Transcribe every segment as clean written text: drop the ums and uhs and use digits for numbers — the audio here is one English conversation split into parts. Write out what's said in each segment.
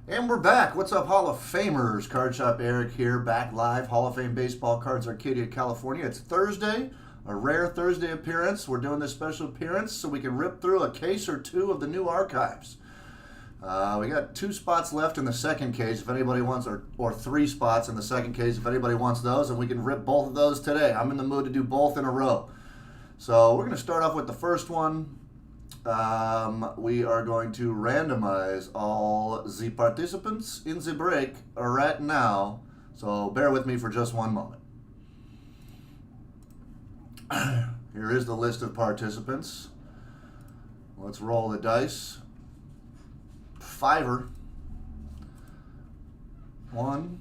And we're back. What's up, Hall of Famers? Card Shop Eric here, back live. Hall of Fame Baseball Cards, Arcadia, California. It's Thursday, a rare Thursday appearance. We're doing this special appearance so we can rip through a case or two of the new archives. We got 2 spots left in the second case if anybody wants, or 3 spots in the second case if anybody wants those, and we can rip both of those today. I'm in the mood to do both in a row. So we're going to start off with the first one. We are going to randomize all the participants in the break right now. So bear with me for just one moment. Here is the list of participants. Let's roll the dice. Fiver. 1,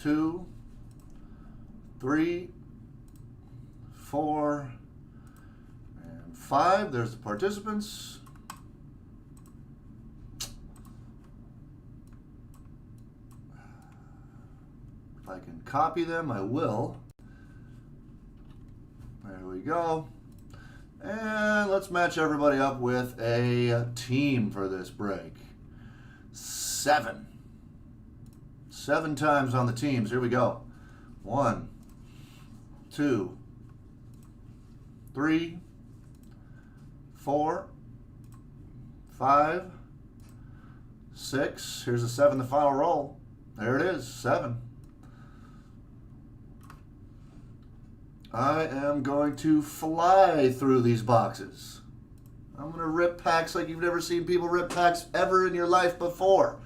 2, 3, 4, 5. There's the participants. If I can copy them, I will. There we go. And let's match everybody up with a team for this break. 7. 7 times on the teams. Here we go. 1, 2, 3, 4, 5, 6. Here's a 7, the final roll. There it is, 7. I am going to fly through these boxes. I'm going to rip packs like you've never seen people rip packs ever in your life before.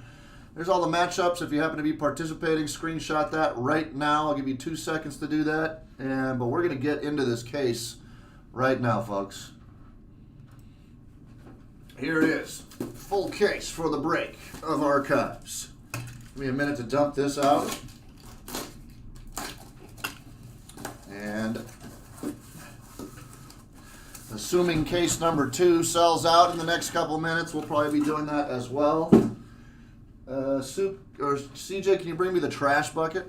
There's all the matchups. If you happen to be participating, screenshot that right now. I'll give you 2 seconds to do that. But we're going to get into this case right now, folks. Here it is, full case for the break of archives. Give me a minute to dump this out. And assuming case number 2 sells out in the next couple minutes, we'll probably be doing that as well. CJ, can you bring me the trash bucket?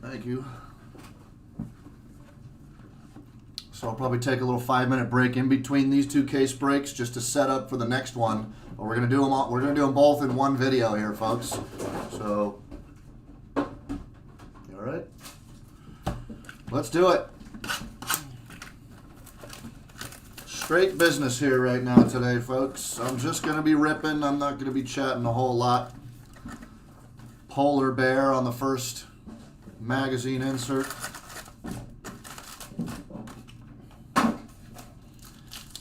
Thank you. So I'll probably take a little 5-minute break in between these 2 case breaks just to set up for the next one. But we're gonna do them all, we're gonna do them both in one video here, folks. So, all right, let's do it. Straight business here right now today, folks. I'm just gonna be ripping. I'm not gonna be chatting a whole lot. Polar bear on the first magazine insert.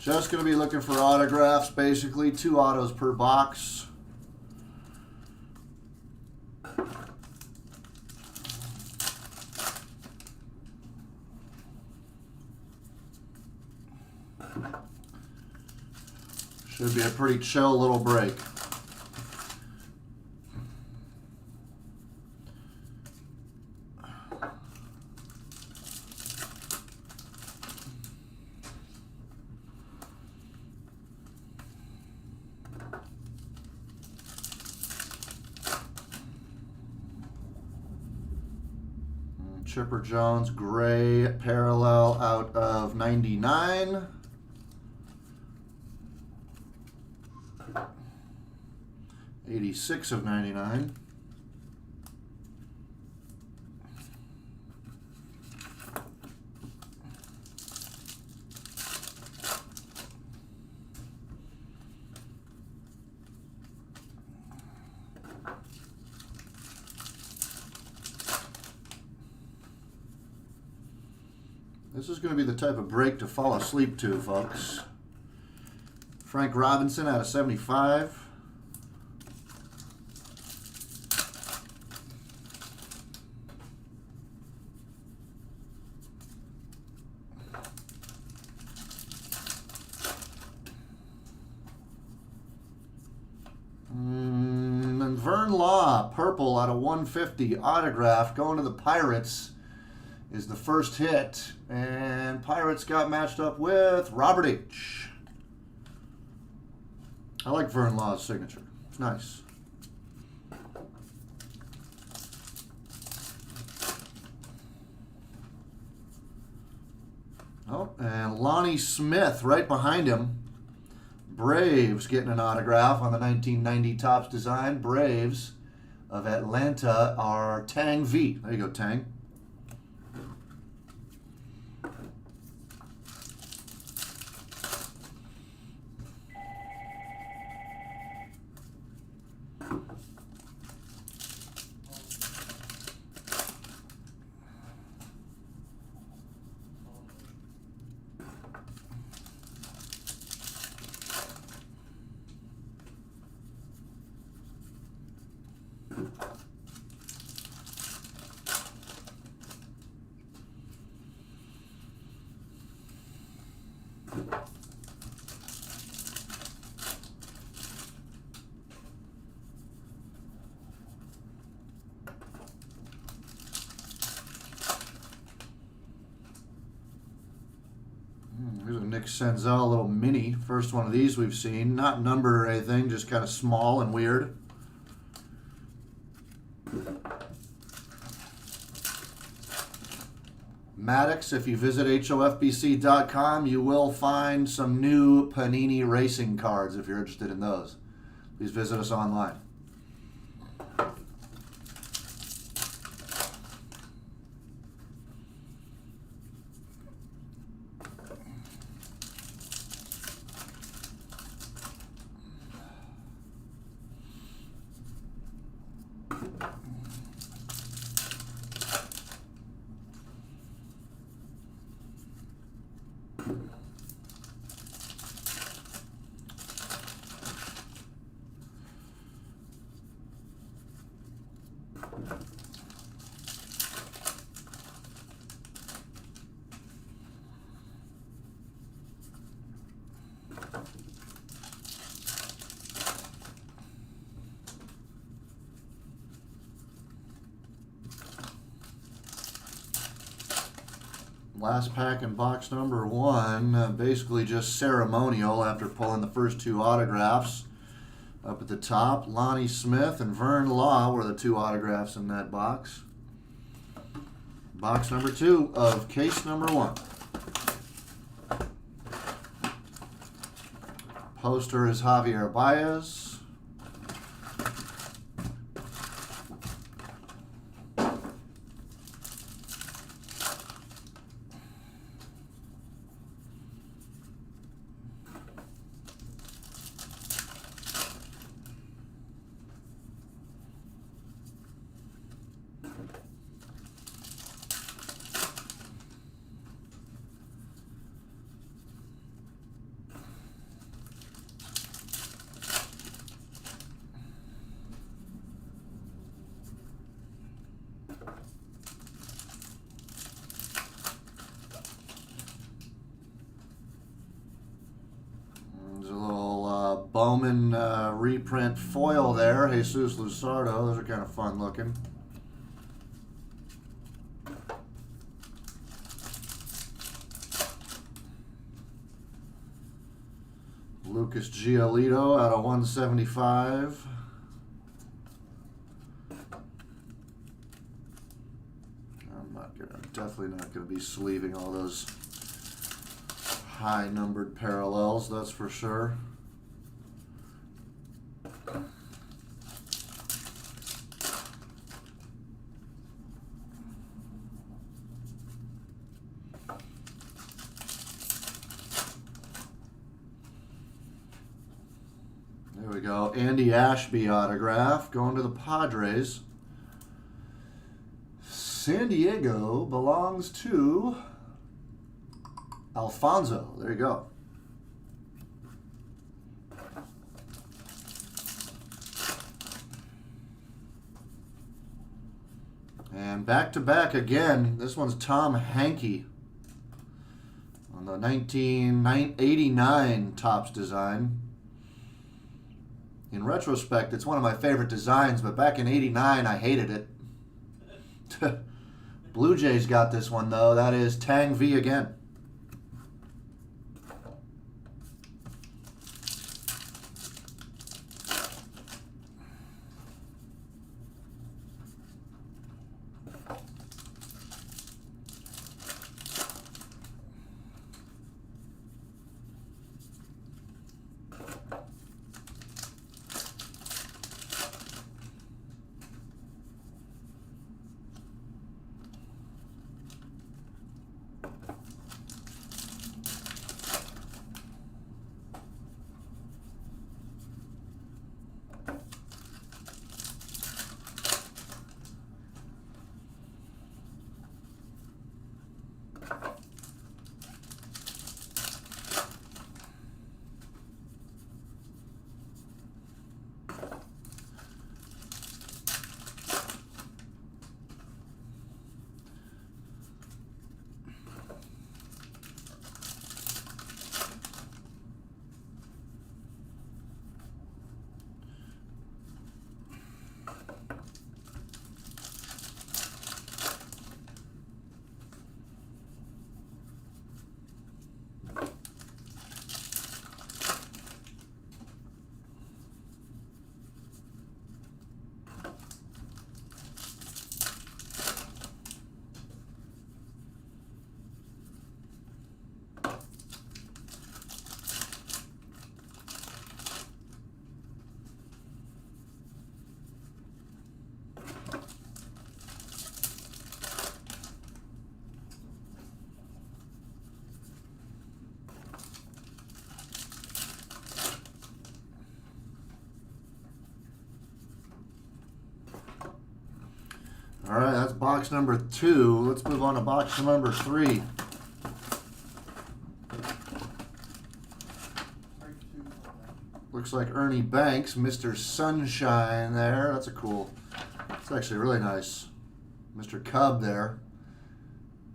Just going to be looking for autographs, basically. 2 autos per box. Should be a pretty chill little break. Chipper Jones, gray parallel out of 99. '86 of 99. This is going to be the type of break to fall asleep to, folks. Frank Robinson out of 75. And Vern Law, purple out of 150, autograph, going to the Pirates. Is the first hit, and Pirates got matched up with Robert H. I like Vern Law's signature. It's nice. Oh, and Lonnie Smith right behind him. Braves getting an autograph on the 1990 Topps design. Braves of Atlanta are Tang V. There you go, Tang. Here's a Nick Senzel, little mini. First one of these we've seen. Not numbered or anything, just kind of small and weird. Maddox, if you visit HOFBC.com, you will find some new Panini racing cards if you're interested in those. Please visit us online. Last pack in box number 1, basically just ceremonial after pulling the first 2 autographs. Up at the top, Lonnie Smith and Vern Law were the 2 autographs in that box. Box number 2 of case number 1. Poster is Javier Baez. Bowman reprint foil there, Jesus Luzardo. Those are kind of fun looking. Lucas Giolito out of 175. Definitely not going to be sleeving all those high numbered parallels, that's for sure. There we go. Andy Ashby autograph going to the Padres. San Diego belongs to Alfonso. There you go. And back to back again. This one's Tom Hankey on the 1989 Topps design. In retrospect, it's one of my favorite designs, but back in '89, I hated it. Blue Jays got this one, though. That is Tang V again. box number 2. Let's move on to box number 3. Looks like Ernie Banks, Mr. Sunshine there. That's a cool, it's actually really nice. Mr. Cub there.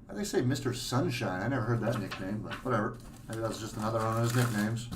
Why do they say Mr. Sunshine? I never heard that nickname, but whatever. Maybe that's just another one of his nicknames.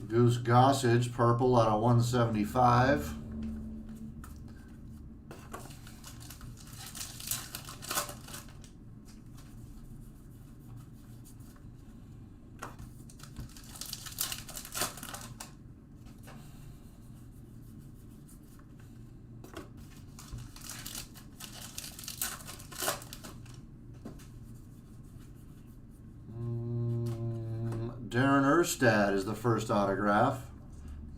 Goose Gossage, purple out of 175. Darren Erstad is the first autograph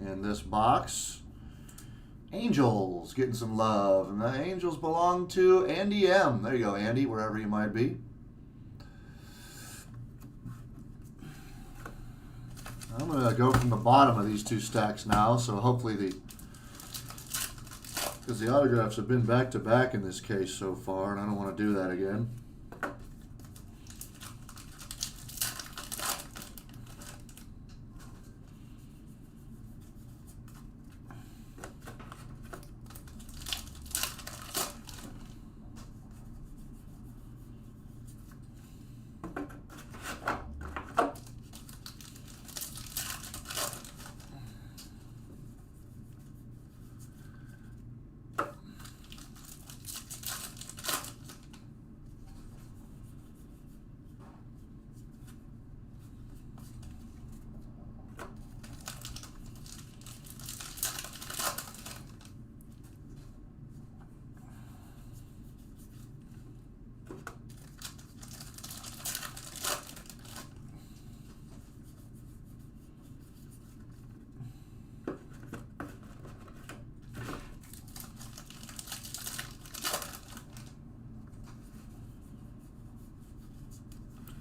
in this box. Angels getting some love, and the Angels belong to Andy M. There you go, Andy, wherever you might be. I'm going to go from the bottom of these 2 stacks now, so hopefully because the autographs have been back-to-back in this case so far, and I don't want to do that again.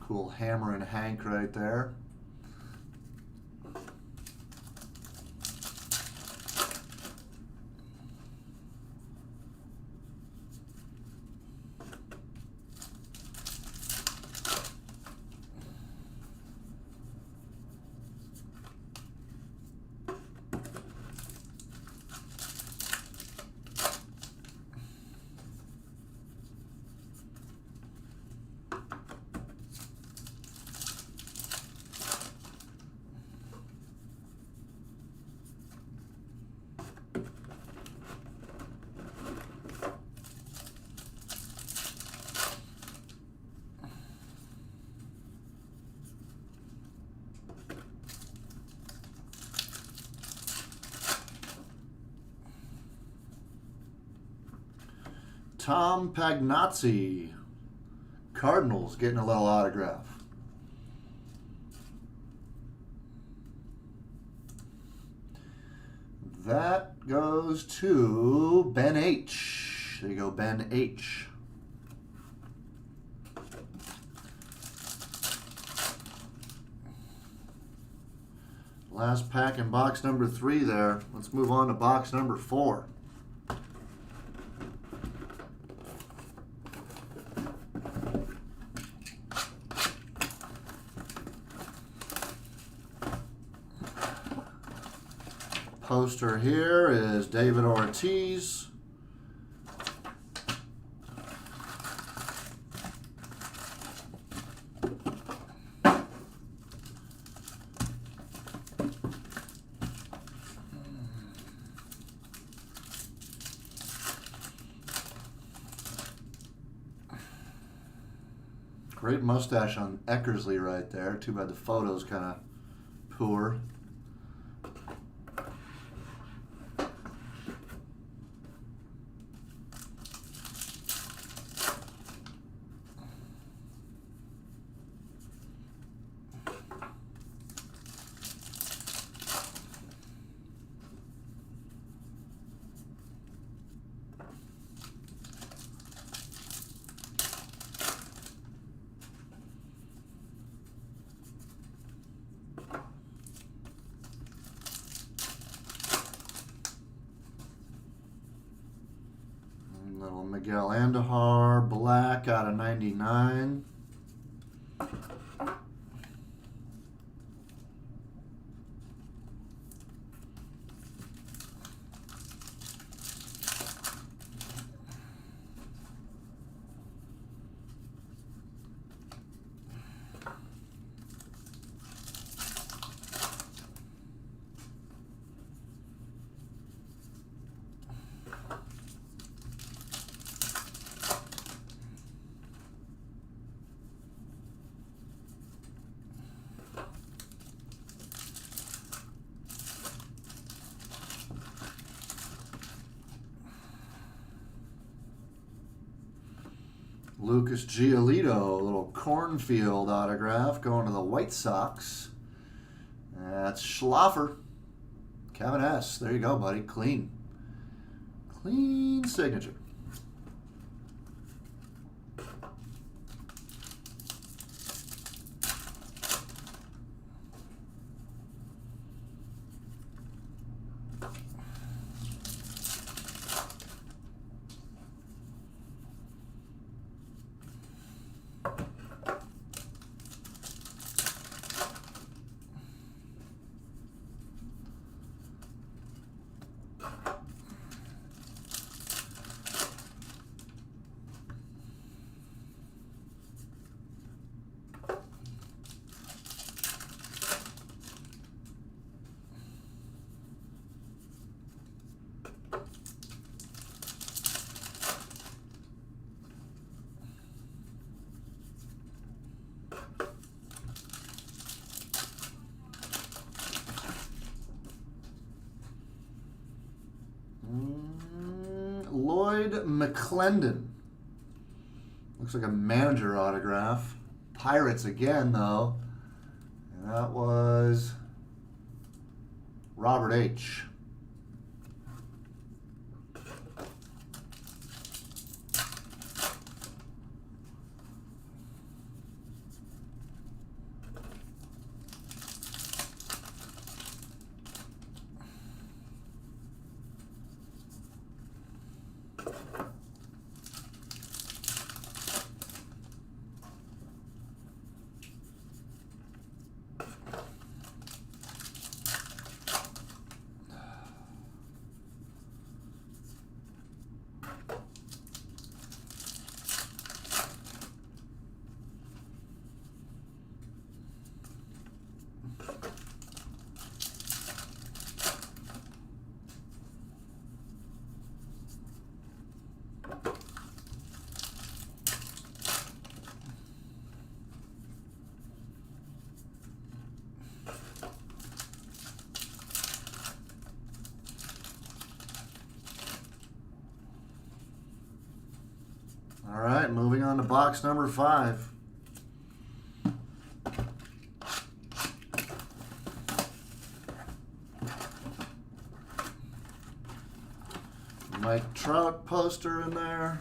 Cool Hammer and Hank right there. Tom Pagnozzi, Cardinals, getting a little autograph. That goes to Ben H. There you go, Ben H. Last pack in box number 3 there. Let's move on to box number 4. Poster here is David Ortiz. Great mustache on Eckersley right there. Too bad the photo's kind of poor. Little Miguel Andujar, black out of 99. Lucas Giolito, a little cornfield autograph going to the White Sox. That's Schlaffer. Kevin S. There you go, buddy. Clean. Clean signature. Lloyd McClendon. Looks like a manager autograph. Pirates again, though. And that was Robert H. All right, moving on to box number 5. Mike Trout poster in there.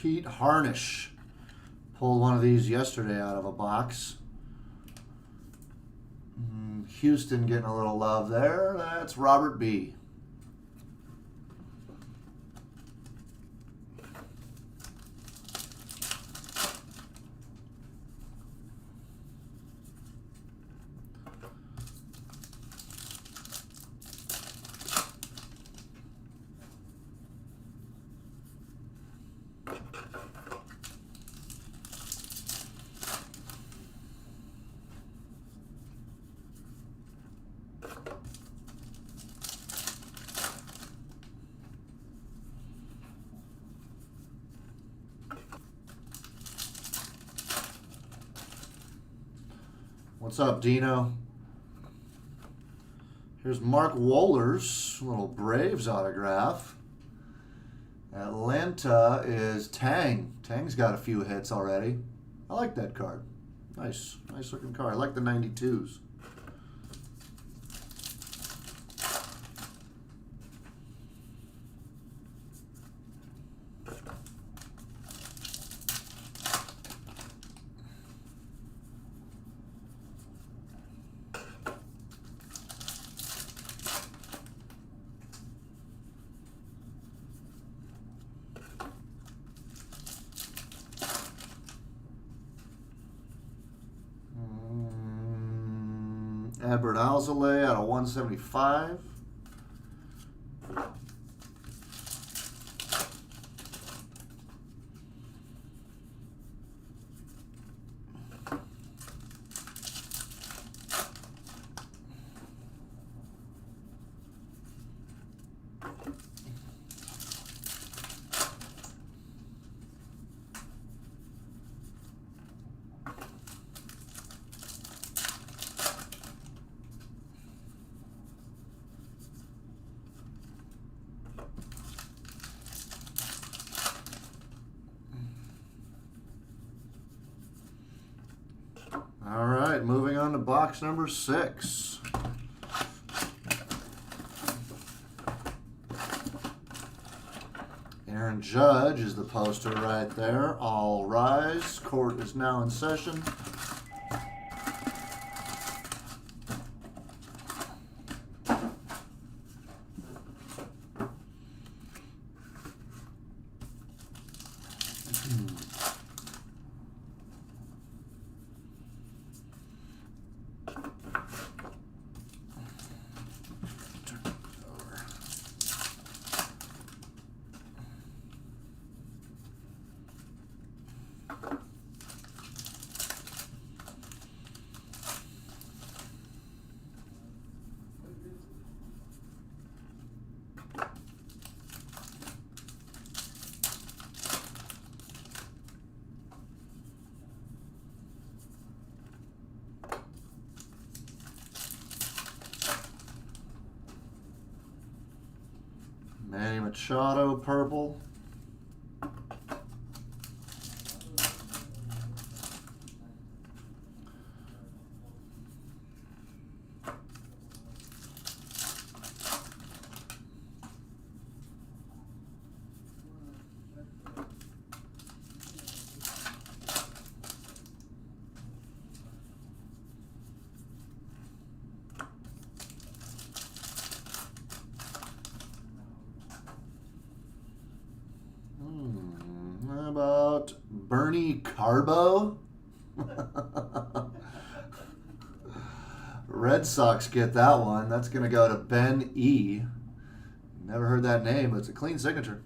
Pete Harnish. Pulled one of these yesterday out of a box. Houston getting a little love there. That's Robert B. What's up, Dino? Here's Mark Wohlers, little Braves autograph. Atlanta is Tang. Tang's got a few hits already. I like that card. Nice looking card. I like the 92s. Albert Alzolay out of 175. All right, moving on to box number 6. Aaron Judge is the poster right there. All rise. Court is now in session. Manny Machado, purple. How about Bernie Carbo? Red Sox get that one. That's going to go to Ben E. Never heard that name, but it's a clean signature.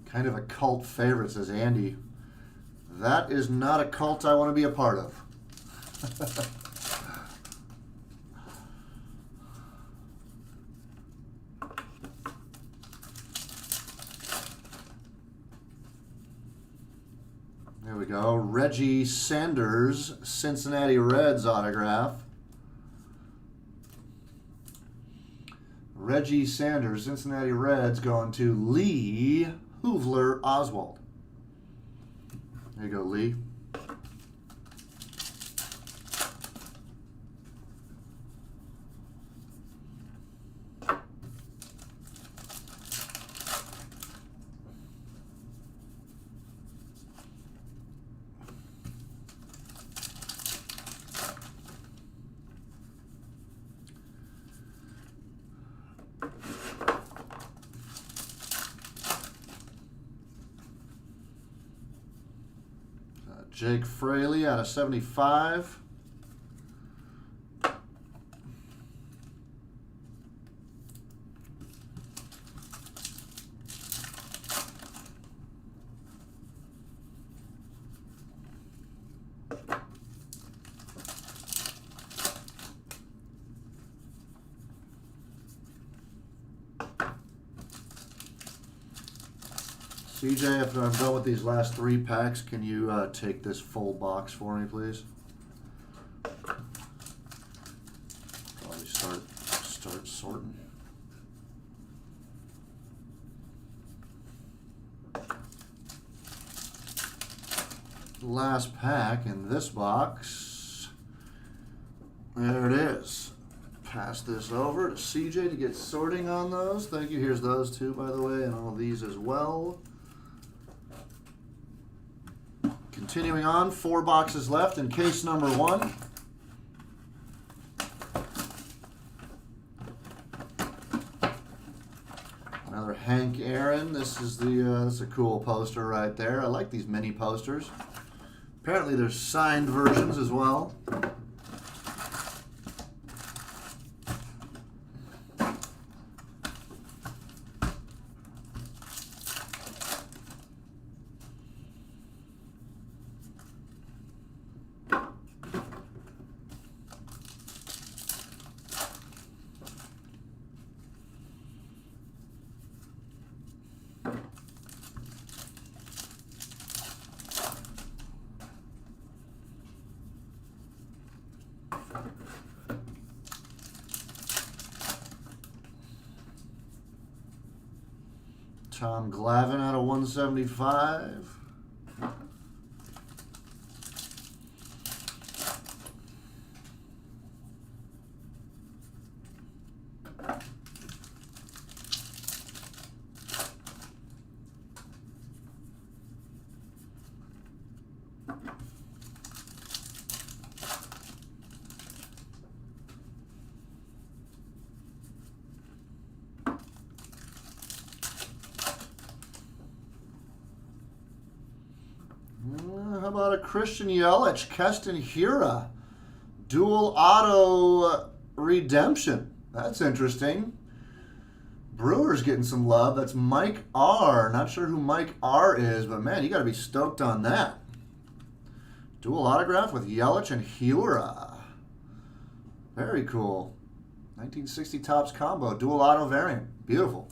Kind of a cult favorite, says Andy. That is not a cult I want to be a part of. There we go. Reggie Sanders, Cincinnati Reds autograph. Reggie Sanders, Cincinnati Reds, going to Lee Hoovler Oswald. There you go, Lee. Jake Fraley out of 75. CJ, after I'm done with these last 3 packs, can you take this full box for me, please? Probably start sorting. Last pack in this box. There it is. Pass this over to CJ to get sorting on those. Thank you. Here's those too, by the way, and all these as well. Continuing on, 4 boxes left in case number 1. Another Hank Aaron. This is that's a cool poster right there. I like these mini posters. Apparently there's signed versions as well. Tom Glavine out of 175. How about a Christian Yelich, Keston Hiura, dual auto redemption? That's interesting. Brewers getting some love. That's Mike R. Not sure who Mike R is, but man, you got to be stoked on that. Dual autograph with Yelich and Hiura. Very cool. 1960 Topps combo, dual auto variant. Beautiful.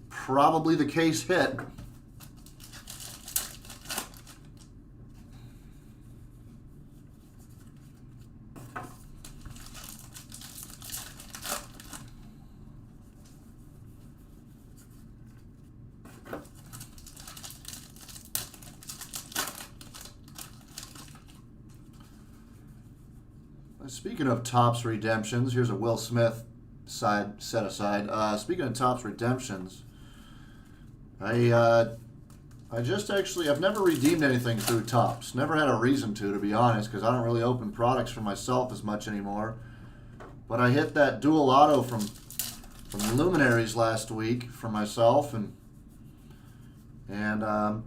Probably the case hit. Speaking of Topps redemptions, here's a Will Smith set aside. Speaking of Topps redemptions, I've never redeemed anything through Topps. Never had a reason to be honest, because I don't really open products for myself as much anymore. But I hit that dual auto from Luminaries last week for myself, and I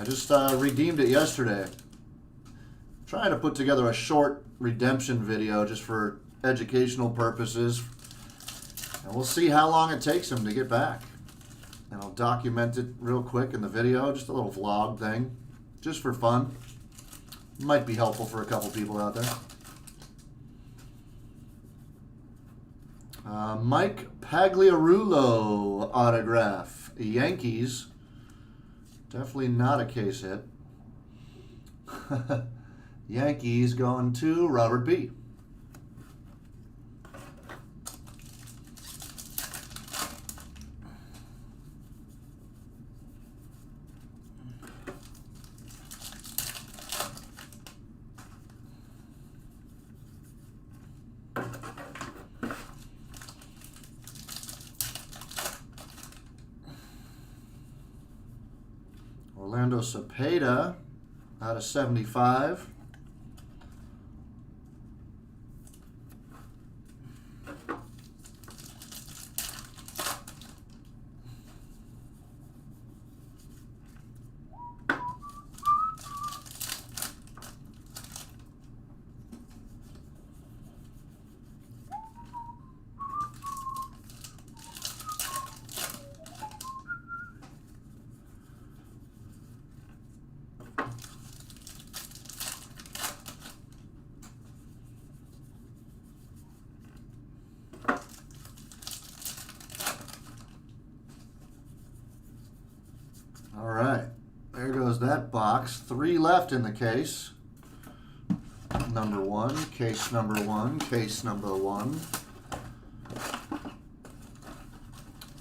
just redeemed it yesterday. Trying to put together a short redemption video just for educational purposes, and we'll see how long it takes him to get back, and I'll document it real quick in the video, just a little vlog thing, just for fun. Might be helpful for a couple people out there. Mike Pagliarulo autograph, Yankees. Definitely not a case hit. Yankees going to Robert B. Orlando Cepeda out of 75. All right, there goes that box. 3 left in the case. Number 1, case number 1, case number 1.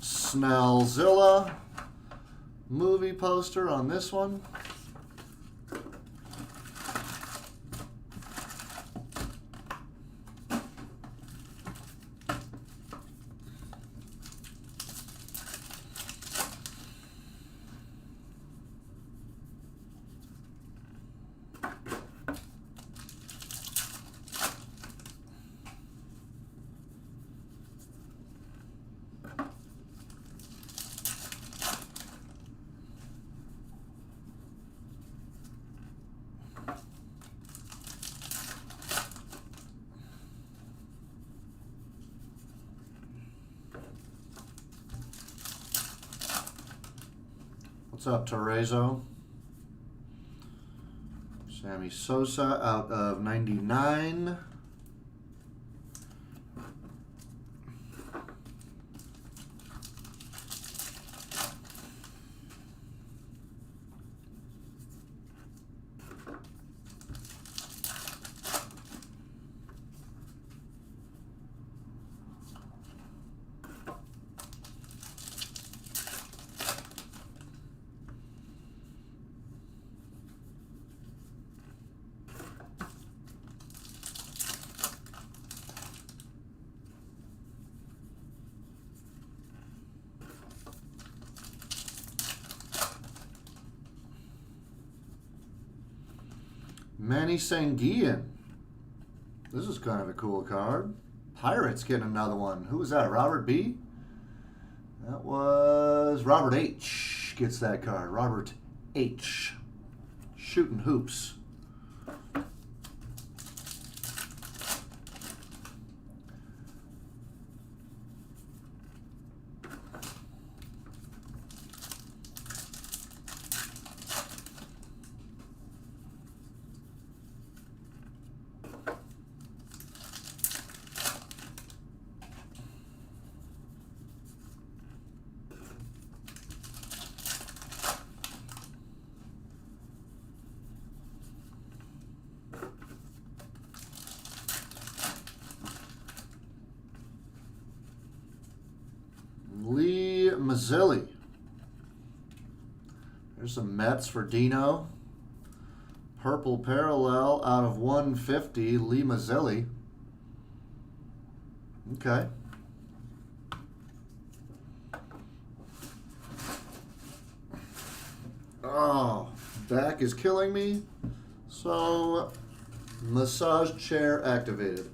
Snellzilla movie poster on this one. What's up, Terezo? Sammy Sosa out of 99. Manny Sanguillen. This is kind of a cool card. Pirates getting another one. Who was that? Robert B? That was Robert H. Gets that card. Robert H. Shooting hoops. Lee Mazzilli. There's some Mets for Dino. Purple parallel out of 150, Lee Mazzilli. Okay. Oh, back is killing me. So, massage chair activated.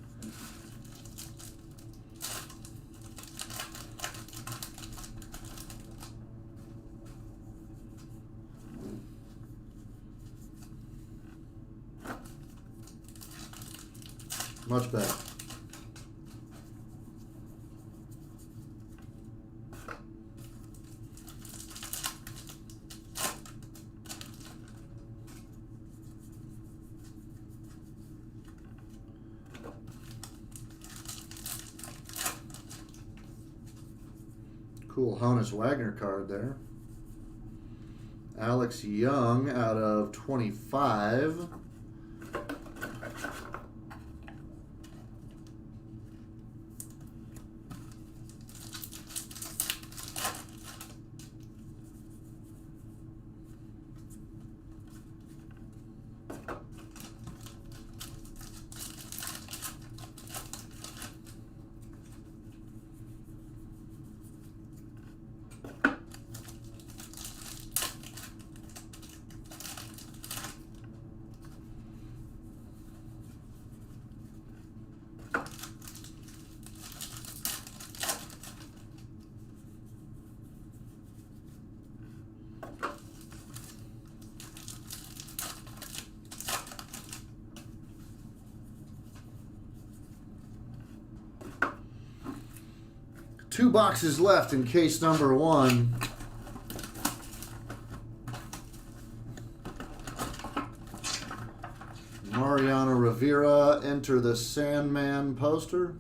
Much better. Cool Honus Wagner card there. Alex Young out of 25. Two boxes left in case number 1. Mariano Rivera, Enter the Sandman poster.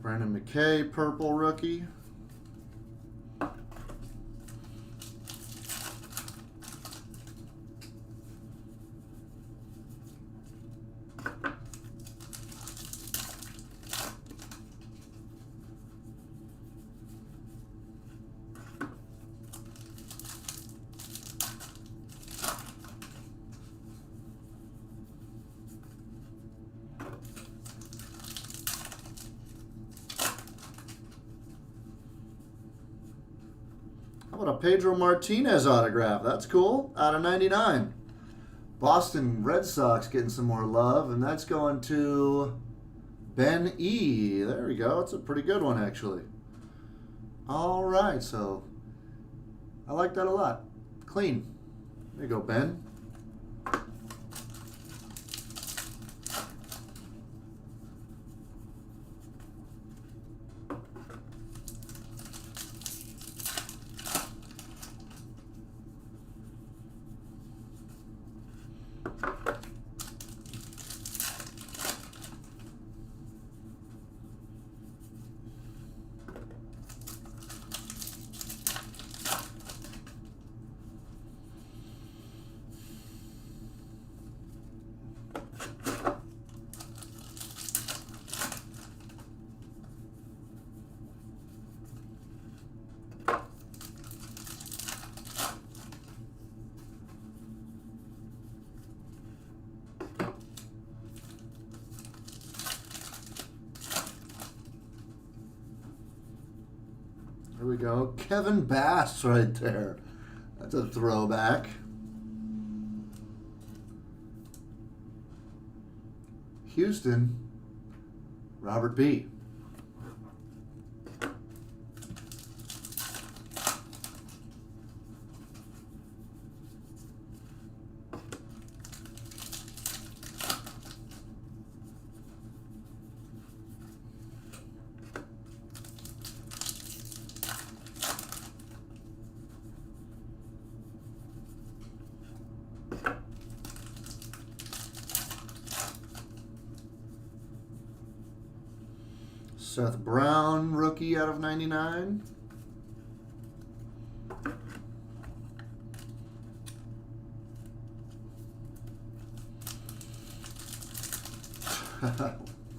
Brandon McKay, purple rookie. How about a Pedro Martinez autograph? That's cool. Out of 99. Boston Red Sox getting some more love, and that's going to Ben E. There we go. It's a pretty good one, actually. All right, so I like that a lot. Clean. There you go, Ben. There we go. Kevin Bass right there. That's a throwback. Houston, Robert B. Seth Brown, rookie out of 99.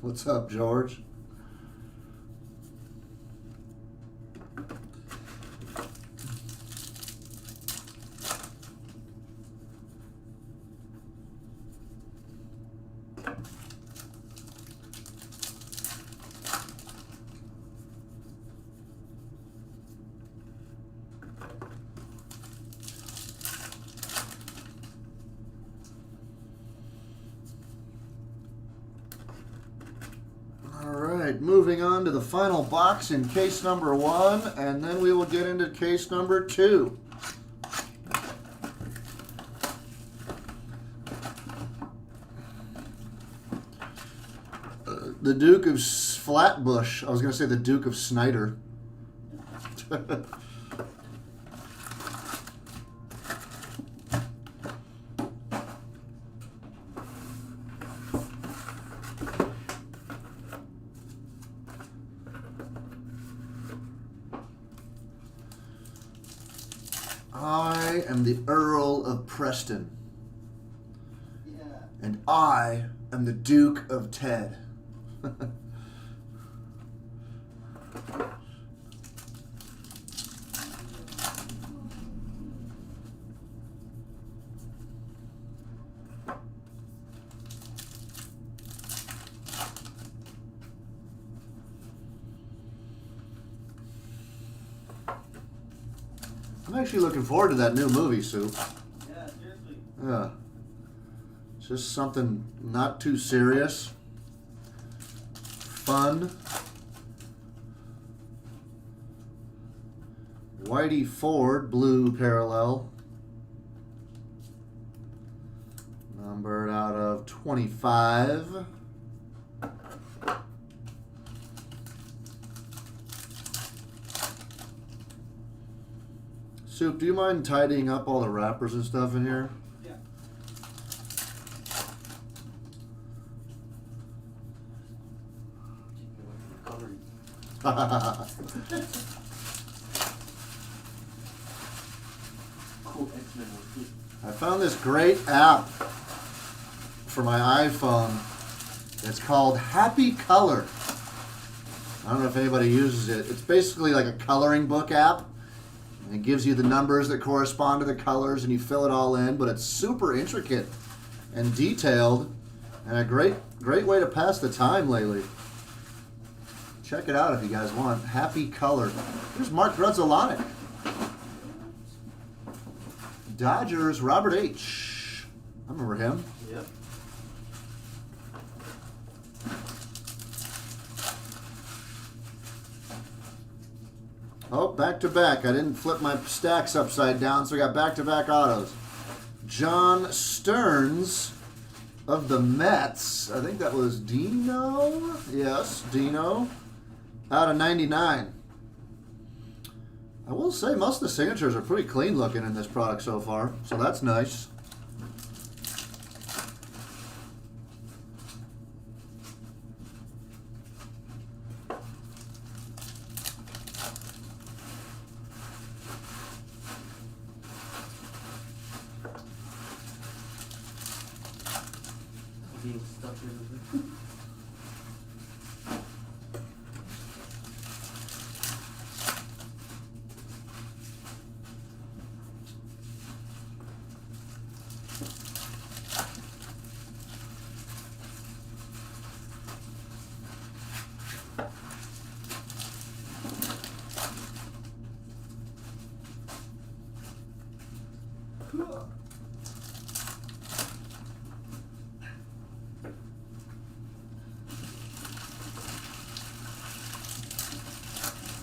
What's up, George? right, moving on to the final box in case number 1, and then we will get into case number 2. The Duke of Flatbush. I was going to say the Duke of Snyder. I am the Earl of Preston. Yeah. And I am the Duke of Ted. I'm actually looking forward to that new movie, Soup. Yeah, seriously. Yeah. It's just something not too serious. Fun. Whitey Ford, blue parallel. Numbered out of 25. Soup, do you mind tidying up all the wrappers and stuff in here? Yeah. Cool X-Men was good. I found this great app for my iPhone. It's called Happy Color. I don't know if anybody uses it. It's basically like a coloring book app. And it gives you the numbers that correspond to the colors, and you fill it all in. But it's super intricate and detailed, and a great way to pass the time lately. Check it out if you guys want. Happy Color. Here's Mark Grudzolonic. Dodgers, Robert H. I remember him. Yep. Oh, back to back. I didn't flip my stacks upside down, so I got back-to-back autos. John Stearns of the Mets. I think that was Dino. Yes, Dino. Out of 99. I will say most of the signatures are pretty clean looking in this product so far, so that's nice. Being stuck in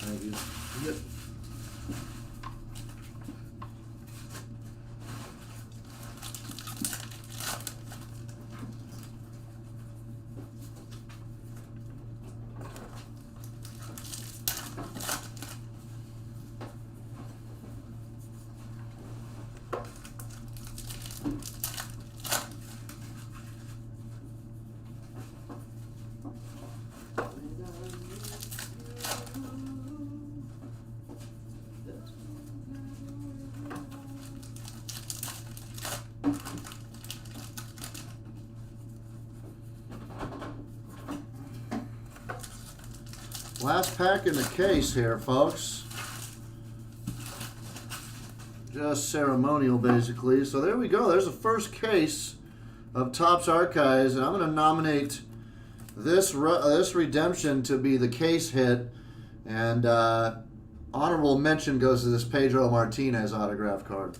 Thank you. Yep. Last pack in the case here, folks. Just ceremonial, basically. So there we go. There's the first case of Topps Archives, and I'm going to nominate this redemption to be the case hit, and honorable mention goes to this Pedro Martinez autograph card.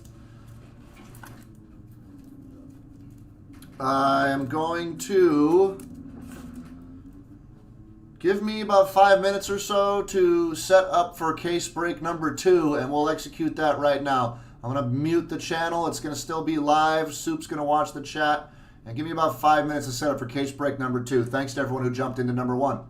I am going to Give me about 5 minutes or so to set up for case break number 2, and we'll execute that right now. I'm going to mute the channel. It's going to still be live. Soup's going to watch the chat. And give me about 5 minutes to set up for case break number 2. Thanks to everyone who jumped into number 1.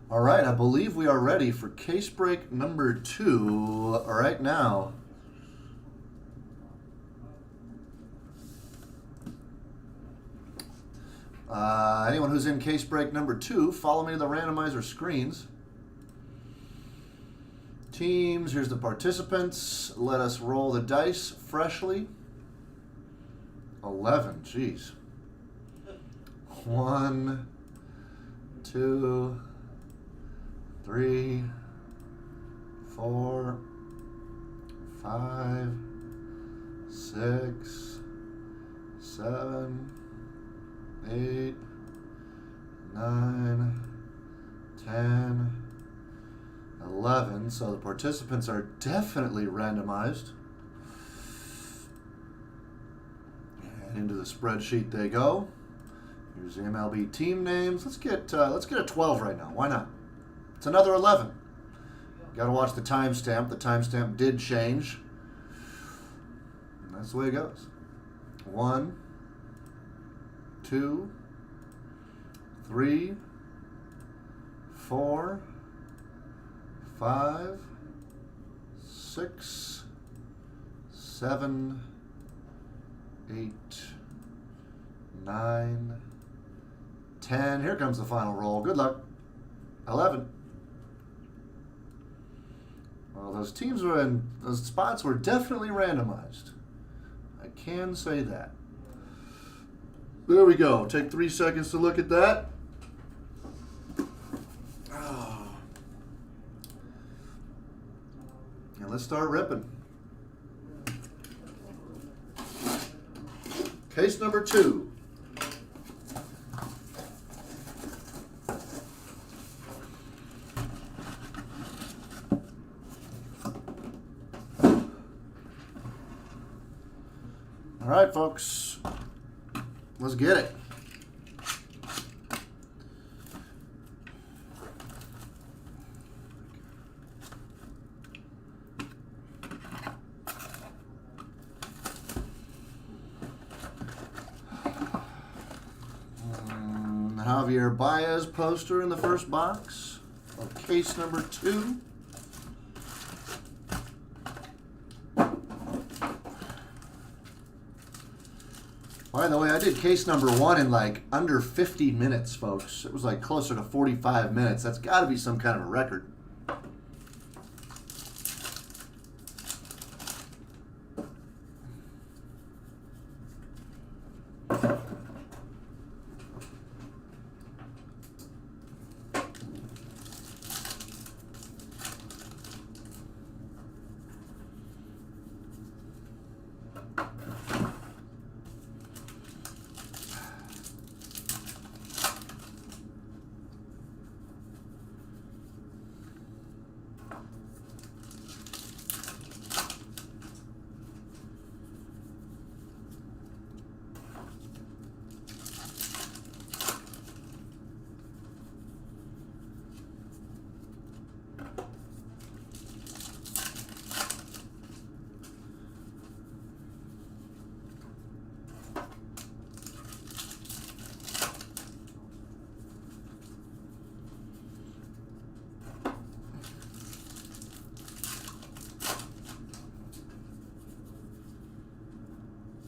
All right, I believe we are ready for case break number 2 right now. Anyone who's in case break number 2, follow me to the randomizer screens. Teams, here's the participants. Let us roll the dice freshly. 11, jeez. 1, 2, 3, 4, 5, 6, 7, 8, 9, 10, 11. So the participants are definitely randomized. And into the spreadsheet they go. Here's the MLB team names. Let's get a 12 right now. Why not? It's another 11. Got to watch the timestamp. The timestamp did change. And that's the way it goes. 1, 2, 3, 4, 5, 6, 7, 8, 9, 10. Here comes the final roll. Good luck. 11. Well, those spots were definitely randomized. I can say that. There we go. Take 3 seconds to look at that. And let's start ripping. Case number 2. All right, folks, let's get it. Javier Baez poster in the first box of case number 2. By the way, I did case number 1 in like under 50 minutes, folks. It was like closer to 45 minutes. That's got to be some kind of a record.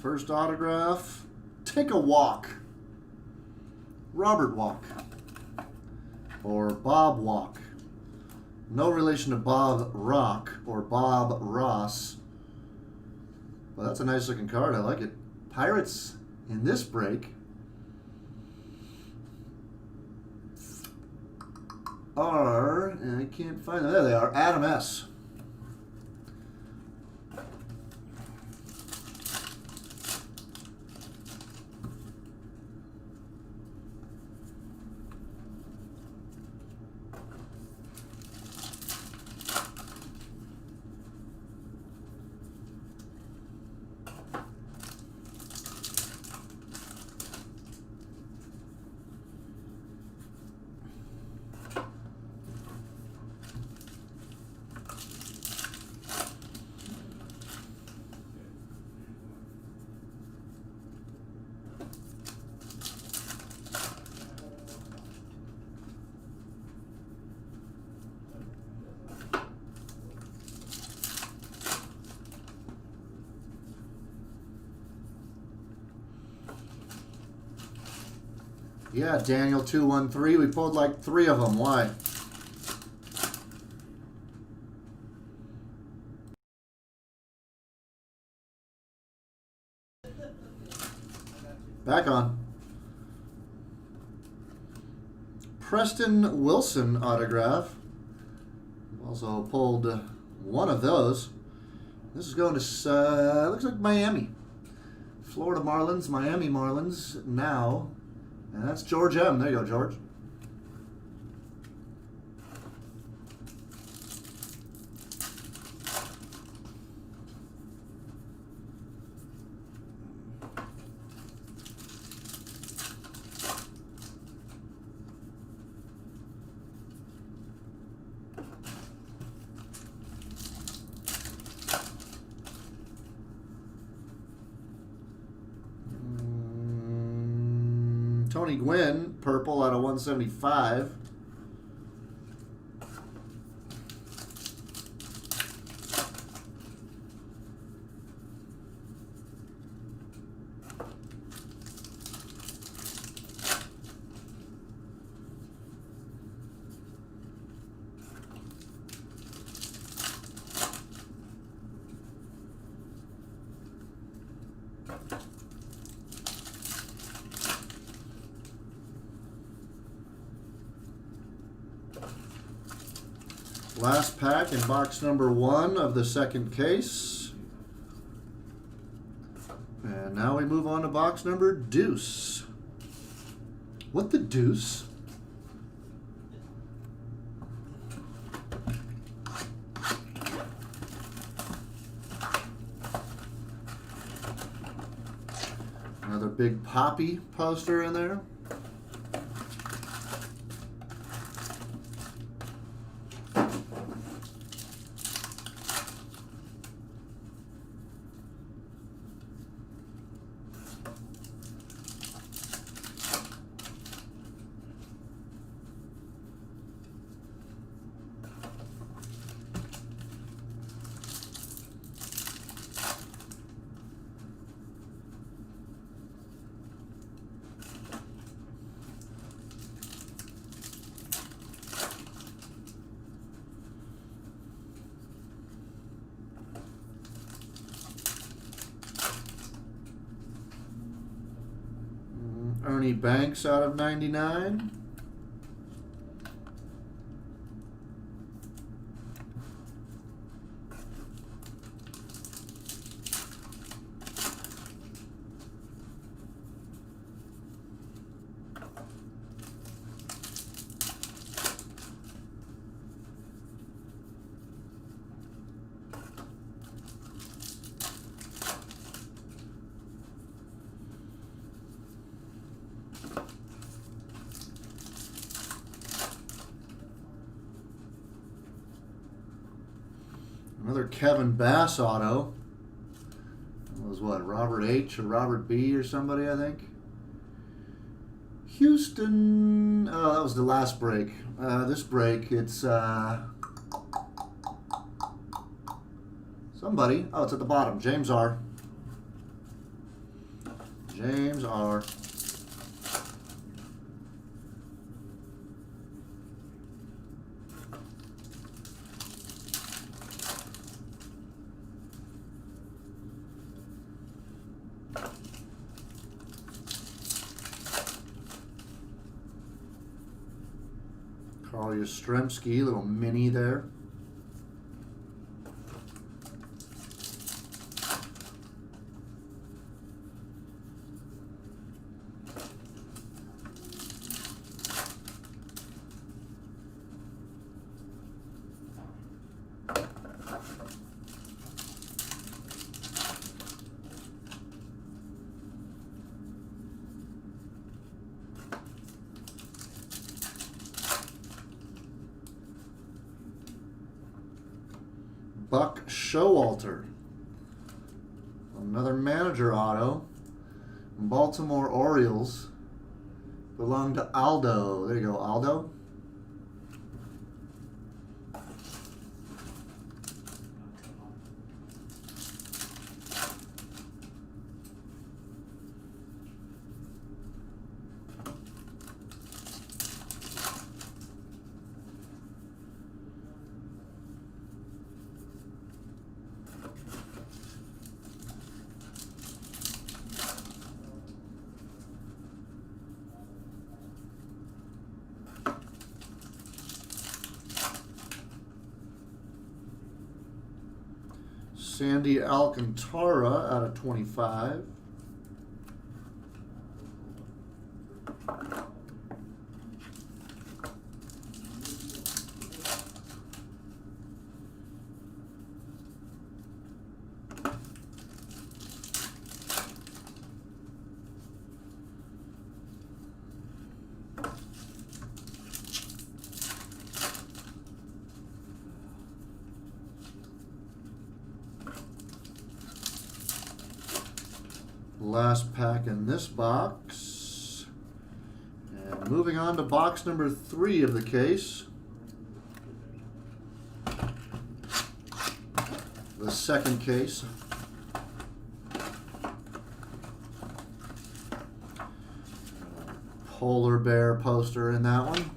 First autograph, Take a Walk. Robert Walk. Or Bob Walk. No relation to Bob Rock or Bob Ross. But that's a nice looking card. I like it. Pirates in this break are, and I can't find them. There they are. Adam S. Yeah, Daniel 213. We pulled like 3 of them. Why? Back on. Preston Wilson autograph. Also pulled 1 of those. This is going to, looks like Miami. Florida Marlins, Miami Marlins now. And that's George M. There you go, George. Tony Gwynn, purple out of 175. Last pack in box number 1 of the second case. And now we move on to box number deuce. What the deuce? Another big Poppy poster in there. Ernie Banks out of 99. Another Kevin Bass auto. That was what, Robert H. or Robert B. or somebody, I think. Houston. Oh, that was the last break. This break, it's somebody. Oh, it's at the bottom. James R. James R. Carl Yastrzemski, little mini there. Buck Showalter. Another manager auto. Baltimore Orioles. Belong to Aldo. There you go, Aldo. Sandy Alcantara out of 25. Last pack in this box. And moving on to box number 3 of the case. The second case. Polar bear poster in that one.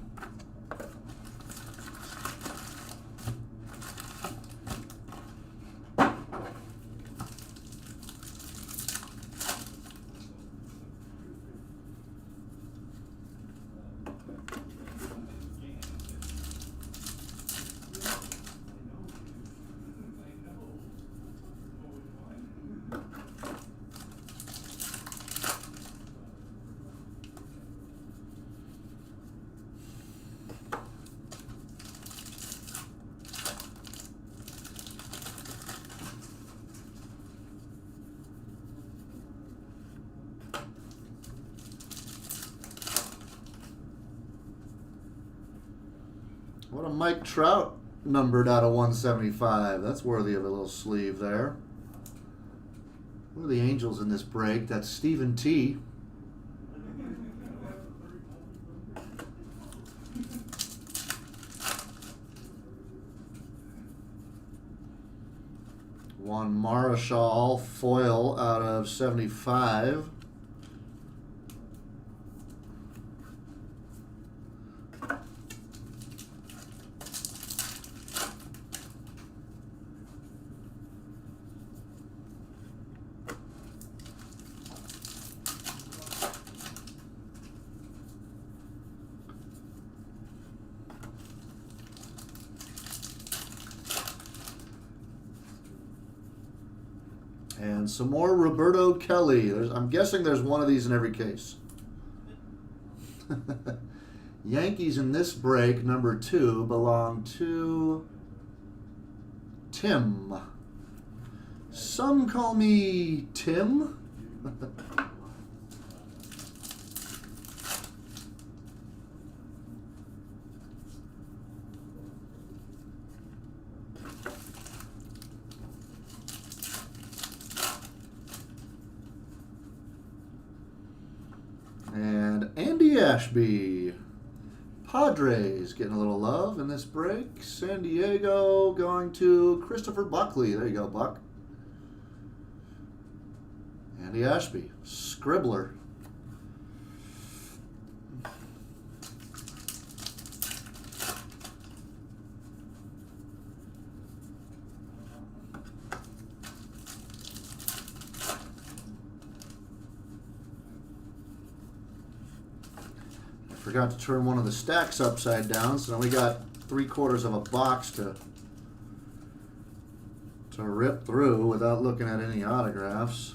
What a Mike Trout numbered out of 175. That's worthy of a little sleeve there. What are the Angels in this break? That's Stephen T. Juan Marichal foil out of 75. And some more Roberto Kelly. I'm guessing there's one of these in every case. Yankees in this break, number 2, belong to Tim. Some call me Tim. And Andy Ashby. Padres getting a little love in this break. San Diego going to Christopher Buckley. There you go, Buck. Andy Ashby. Scribbler. Forgot to turn one of the stacks upside down, so now we got 3/4 of a box to rip through without looking at any autographs.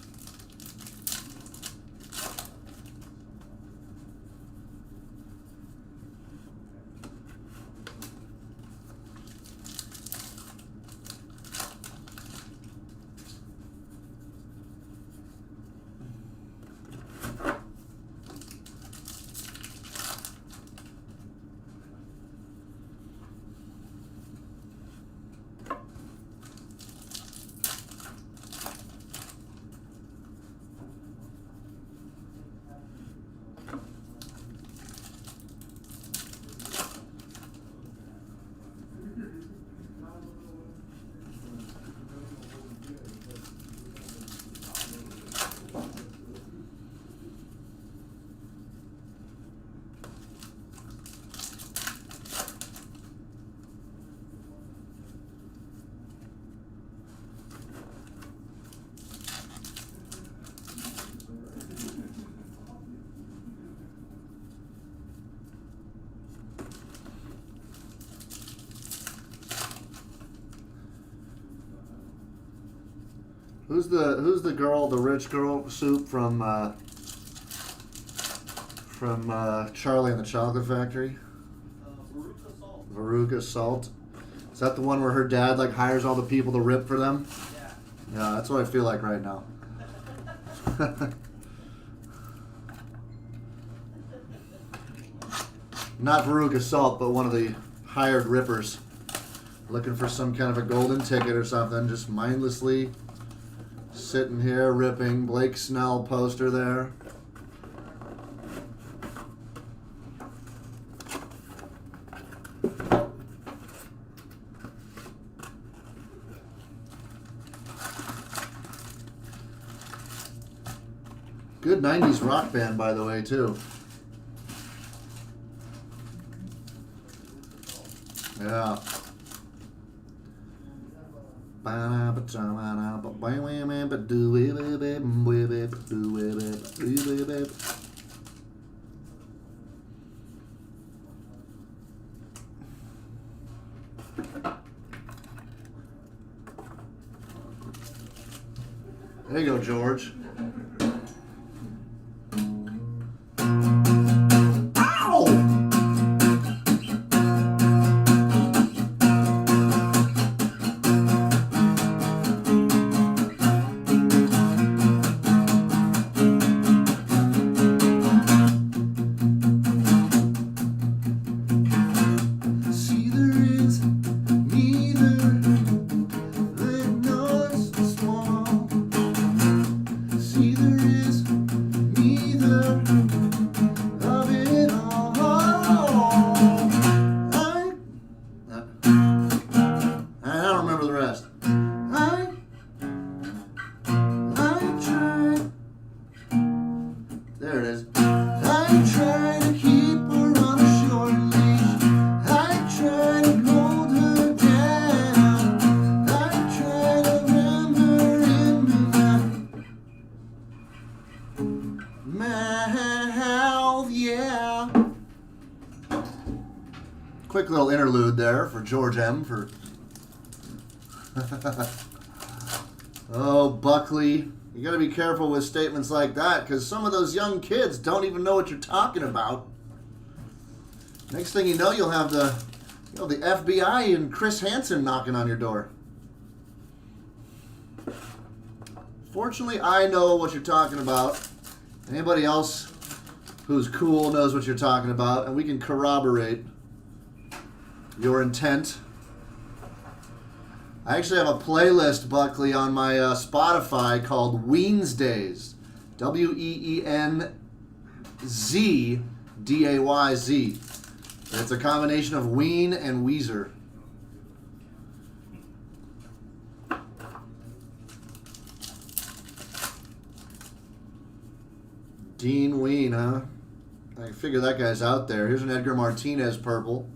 Who's the girl, the rich girl soup from Charlie and the Chocolate Factory? Veruca Salt. Veruca Salt. Is that the one where her dad like hires all the people to rip for them? Yeah. Yeah, that's what I feel like right now. Not Veruca Salt, but one of the hired rippers. Looking for some kind of a golden ticket or something. Just mindlessly sitting here ripping. Blake Snell poster there. Good 90s rock band, by the way, too. Yeah. There you go, George. There it is. I try to keep her on a short leash. I try to hold her down. I try to ram her into my mouth, yeah. Quick little interlude there for George M. for. Oh, Buckley. You gotta be careful with statements like that because some of those young kids don't even know what you're talking about. Next thing you know, you'll have the FBI and Chris Hansen knocking on your door. Fortunately, I know what you're talking about. Anybody else who's cool knows what you're talking about, and we can corroborate your intent. I actually have a playlist, Buckley, on my Spotify called Wednesdays. WEENZDAYZ. It's a combination of Ween and Weezer. Dean Ween, huh? I figure that guy's out there. Here's an Edgar Martinez purple.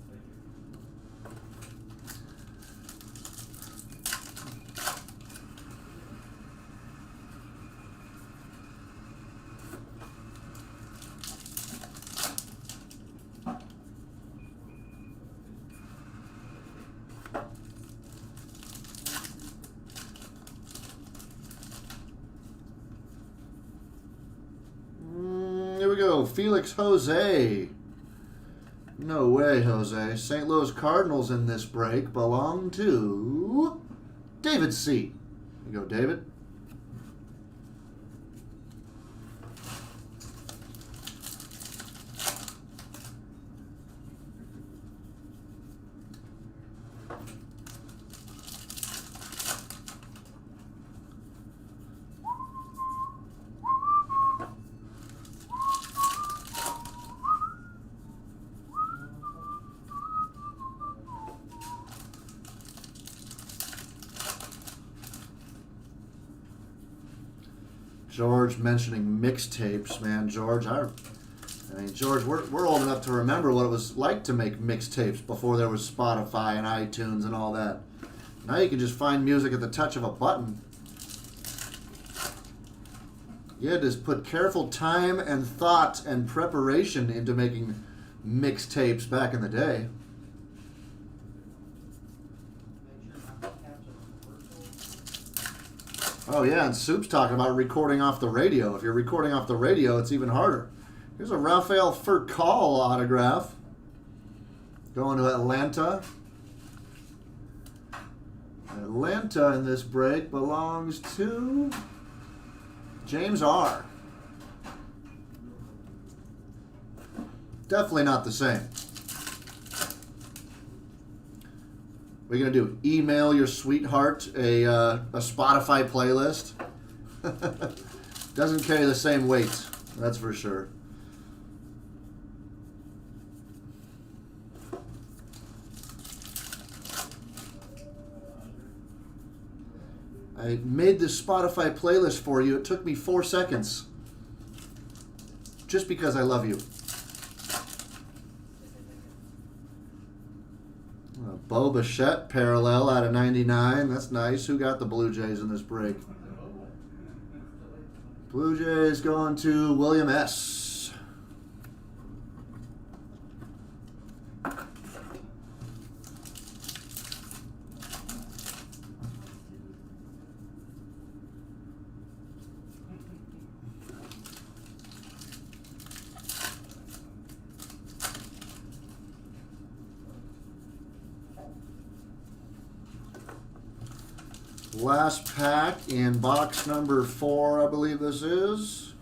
Here we go. Felix Jose. No way, Jose. St. Louis Cardinals in this break belong to David C. Here you go, David. George mentioning mixtapes, man. George, George, we're old enough to remember what it was like to make mixtapes before there was Spotify and iTunes and all that. Now you can just find music at the touch of a button. You had to put careful time and thought and preparation into making mixtapes back in the day. Oh, yeah, and Soup's talking about recording off the radio. If you're recording off the radio, it's even harder. Here's a Rafael Furcal autograph. Going to Atlanta. Atlanta in this break belongs to James R. Definitely not the same. What are you going to do? Email your sweetheart a Spotify playlist? Doesn't carry the same weight, that's for sure. I made this Spotify playlist for you. It took me 4 seconds. Just because I love you. Bo Bichette parallel out of 99. That's nice. Who got the Blue Jays in this break? Blue Jays going to William S. Last pack in box number 4, I believe this is.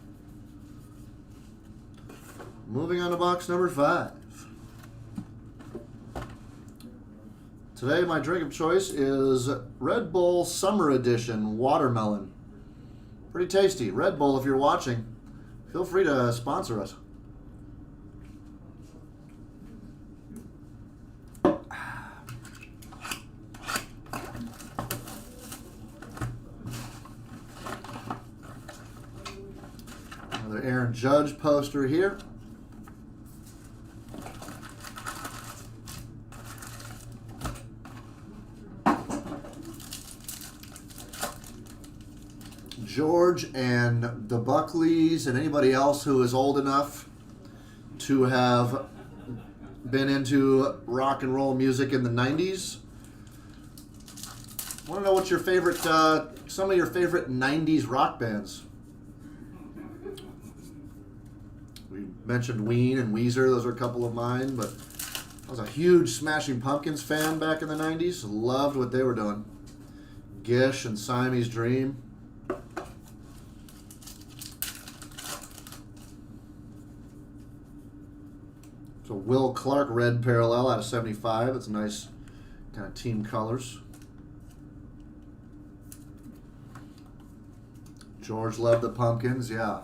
Moving on to box number 5. Today my drink of choice is Red Bull Summer Edition Watermelon. Pretty tasty. Red Bull, if you're watching, feel free to sponsor us. Another Aaron Judge poster here. George and the Buckleys and anybody else who is old enough to have been into rock and roll music in the 90s. I want to know what's your favorite, some of your favorite 90s rock bands. We mentioned Ween and Weezer, those are a couple of mine, but I was a huge Smashing Pumpkins fan back in the 90s. Loved what they were doing. Gish and Siamese Dream. So Will Clark red parallel out of 75. It's nice kind of team colors. George loved the Pumpkins, yeah.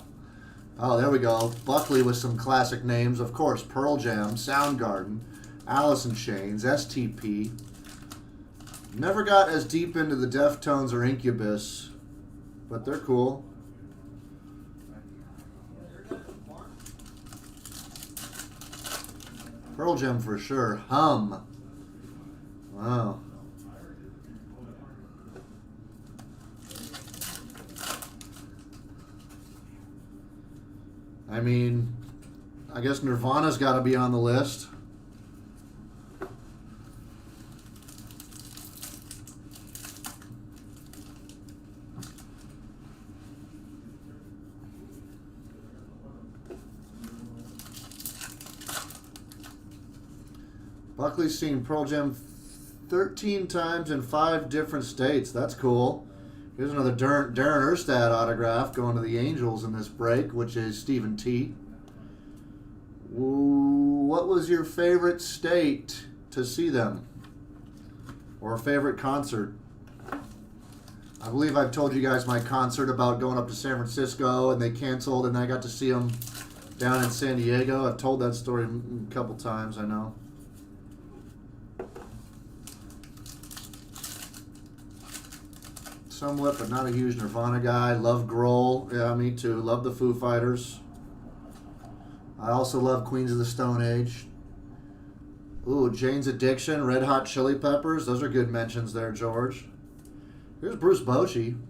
Oh, there we go. Buckley with some classic names, of course. Pearl Jam, Soundgarden, Alice in Chains, STP. Never got as deep into the Deftones or Incubus, but they're cool. Pearl Jam for sure. Hum. Wow. I mean, I guess Nirvana's got to be on the list. Buckley's seen Pearl Jam 13 times in 5 different states. That's cool. Here's another Darren Erstad autograph going to the Angels in this break, which is Stephen T. What was your favorite state to see them? Or favorite concert? I believe I've told you guys my concert about going up to San Francisco and they canceled and I got to see them down in San Diego. I've told that story a couple times, I know. Somewhat, but not a huge Nirvana guy. Love Grohl. Yeah, me too. Love the Foo Fighters. I also love Queens of the Stone Age. Ooh, Jane's Addiction, Red Hot Chili Peppers. Those are good mentions there, George. Here's Bruce Bochy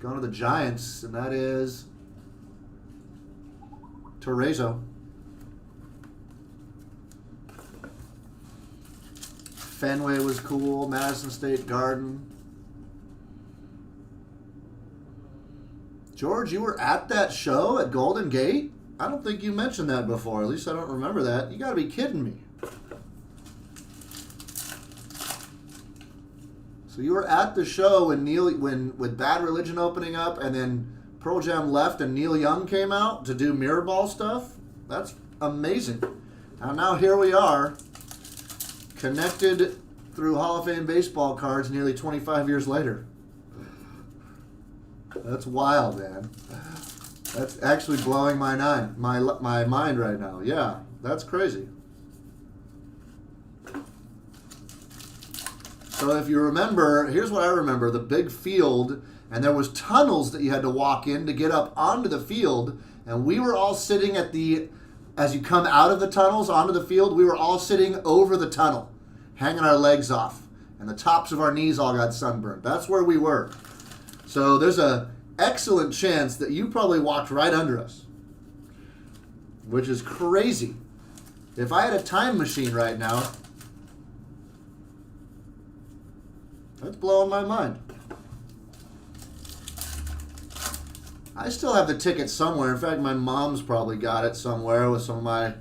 going to the Giants, and that is Torrezo. Fenway was cool. Madison State Garden. George, you were at that show at Golden Gate? I don't think you mentioned that before. At least I don't remember that. You got to be kidding me. So you were at the show when with Bad Religion opening up, and then Pearl Jam left, and Neil Young came out to do Mirrorball stuff. That's amazing. And now here we are, connected through Hall of Fame baseball cards nearly 25 years later. That's wild, man. That's actually blowing my mind right now. Yeah, that's crazy. So if you remember, here's what I remember. The big field, and there was tunnels that you had to walk in to get up onto the field, and we were all sitting at the, as you come out of the tunnels onto the field, we were all sitting over the tunnel, hanging our legs off, and the tops of our knees all got sunburned. That's where we were. So there's a excellent chance that you probably walked right under us, which is crazy. If I had a time machine right now, that's blowing my mind. I still have the ticket somewhere. In fact, my mom's probably got it somewhere with some of my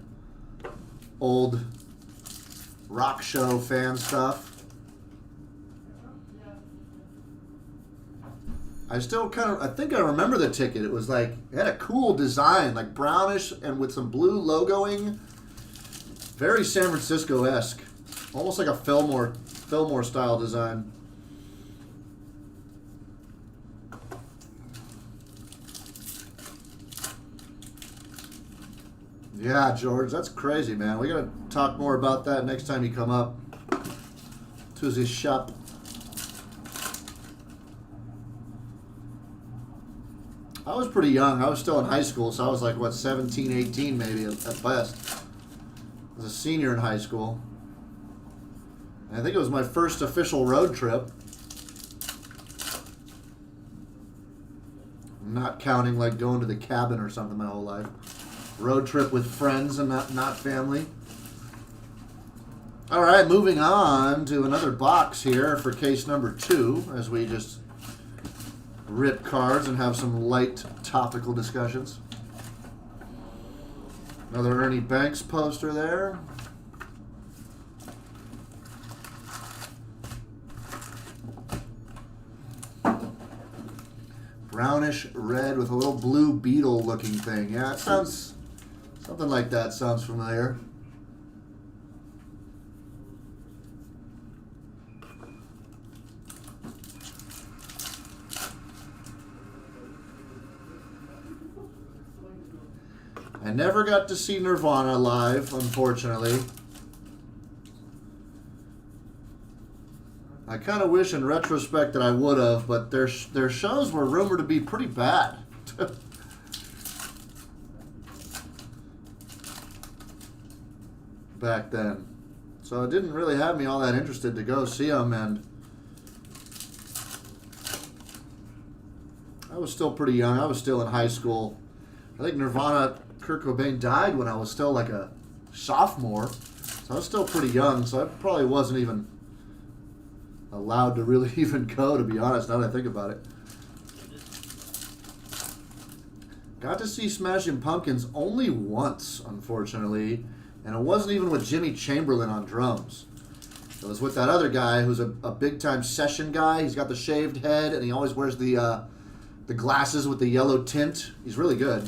old rock show fan stuff. I think I remember the ticket. It was like, it had a cool design, like brownish and with some blue logoing. Very San Francisco-esque. Almost like a Fillmore style design. Yeah, George, that's crazy, man. We gotta talk more about that next time you come up to this shop. I was pretty young. I was still in high school, so I was like, what, 17, 18 maybe at best. I was a senior in high school. And I think it was my first official road trip. Not counting like going to the cabin or something my whole life. Road trip with friends and not family. All right, moving on to another box here for case number 2 as we just rip cards and have some light topical discussions. Another Ernie Banks poster there. Brownish red with a little blue beetle looking thing. Yeah, it sounds, something like that sounds familiar. I never got to see Nirvana live, unfortunately. I kind of wish in retrospect that I would have, but their shows were rumored to be pretty bad. Back then. So it didn't really have me all that interested to go see them, and I was still pretty young. I was still in high school. I think Nirvana, Kurt Cobain died when I was still like a sophomore, so I was still pretty young, so I probably wasn't even allowed to really even go, to be honest, now that I think about it. Got to see Smashing Pumpkins only once, unfortunately, and it wasn't even with Jimmy Chamberlain on drums. It was with that other guy who's a big-time session guy. He's got the shaved head, and he always wears the glasses with the yellow tint. He's really good.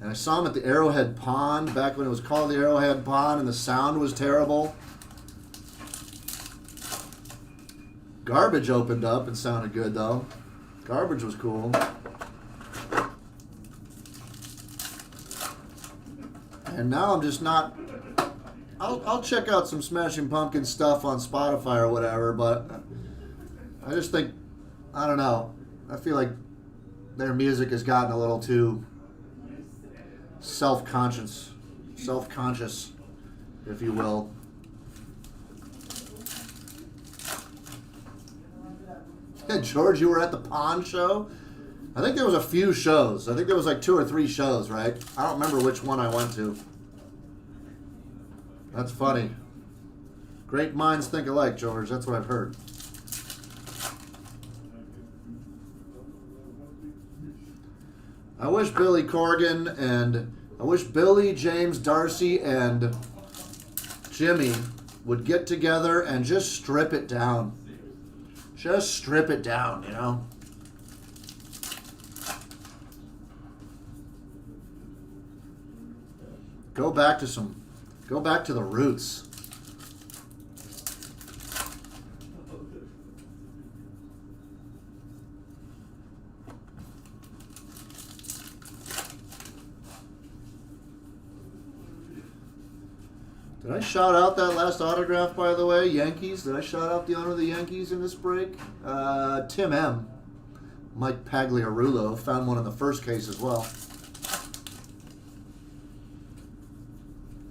And I saw him at the Arrowhead Pond back when it was called the Arrowhead Pond, and the sound was terrible. Garbage opened up and sounded good, though. Garbage was cool. And now I'm just not... I'll check out some Smashing Pumpkins stuff on Spotify or whatever, but I just think, I don't know, I feel like their music has gotten a little too self-conscious, if you will. George, you were at the Pond show? I think there was a few shows. I think there was like 2 or 3 shows, right? I don't remember which one I went to. That's funny. Great minds think alike, George. That's what I've heard. I wish Billy Corgan and I wish Billy, James, Darcy, and Jimmy would get together and just strip it down. Just strip it down, you know? Go back to the roots. Did I shout out that last autograph, by the way? Yankees? Did I shout out the owner of the Yankees in this break? Tim M. Mike Pagliarulo found one in the first case as well.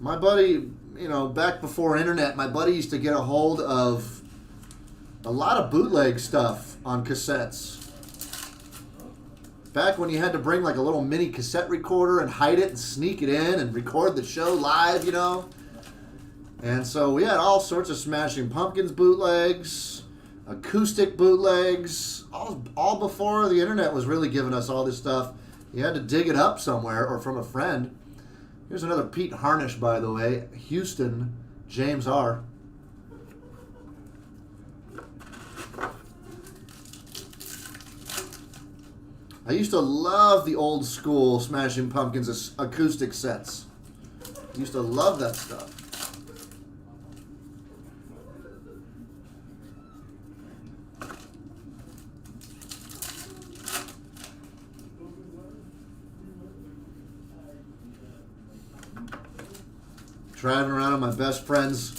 My buddy, back before internet, my buddy used to get a hold of a lot of bootleg stuff on cassettes. Back when you had to bring like a little mini cassette recorder and hide it and sneak it in and record the show live, And so we had all sorts of Smashing Pumpkins bootlegs, acoustic bootlegs, all before the internet was really giving us all this stuff. You had to dig it up somewhere or from a friend. Here's another Pete Harnish, by the way. Houston, James R. I used to love the old school Smashing Pumpkins acoustic sets. I used to love that stuff. Driving around in my best friend's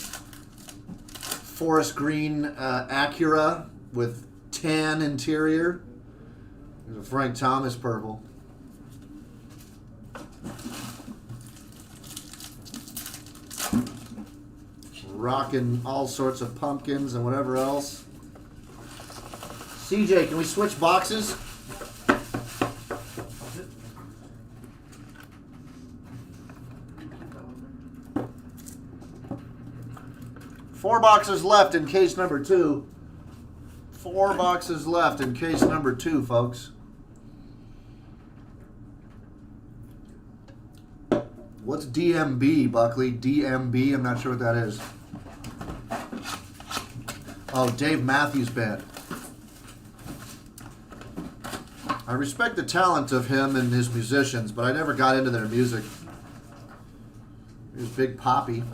forest green Acura with tan interior. There's a Frank Thomas purple. Rocking all sorts of pumpkins and whatever else. CJ, can we switch boxes? Four boxes left in case number 2. 4 boxes left in case number 2, folks. What's DMB, Buckley? DMB? I'm not sure what that is. Oh, Dave Matthews Band. I respect the talent of him and his musicians, but I never got into their music. Here's Big Poppy.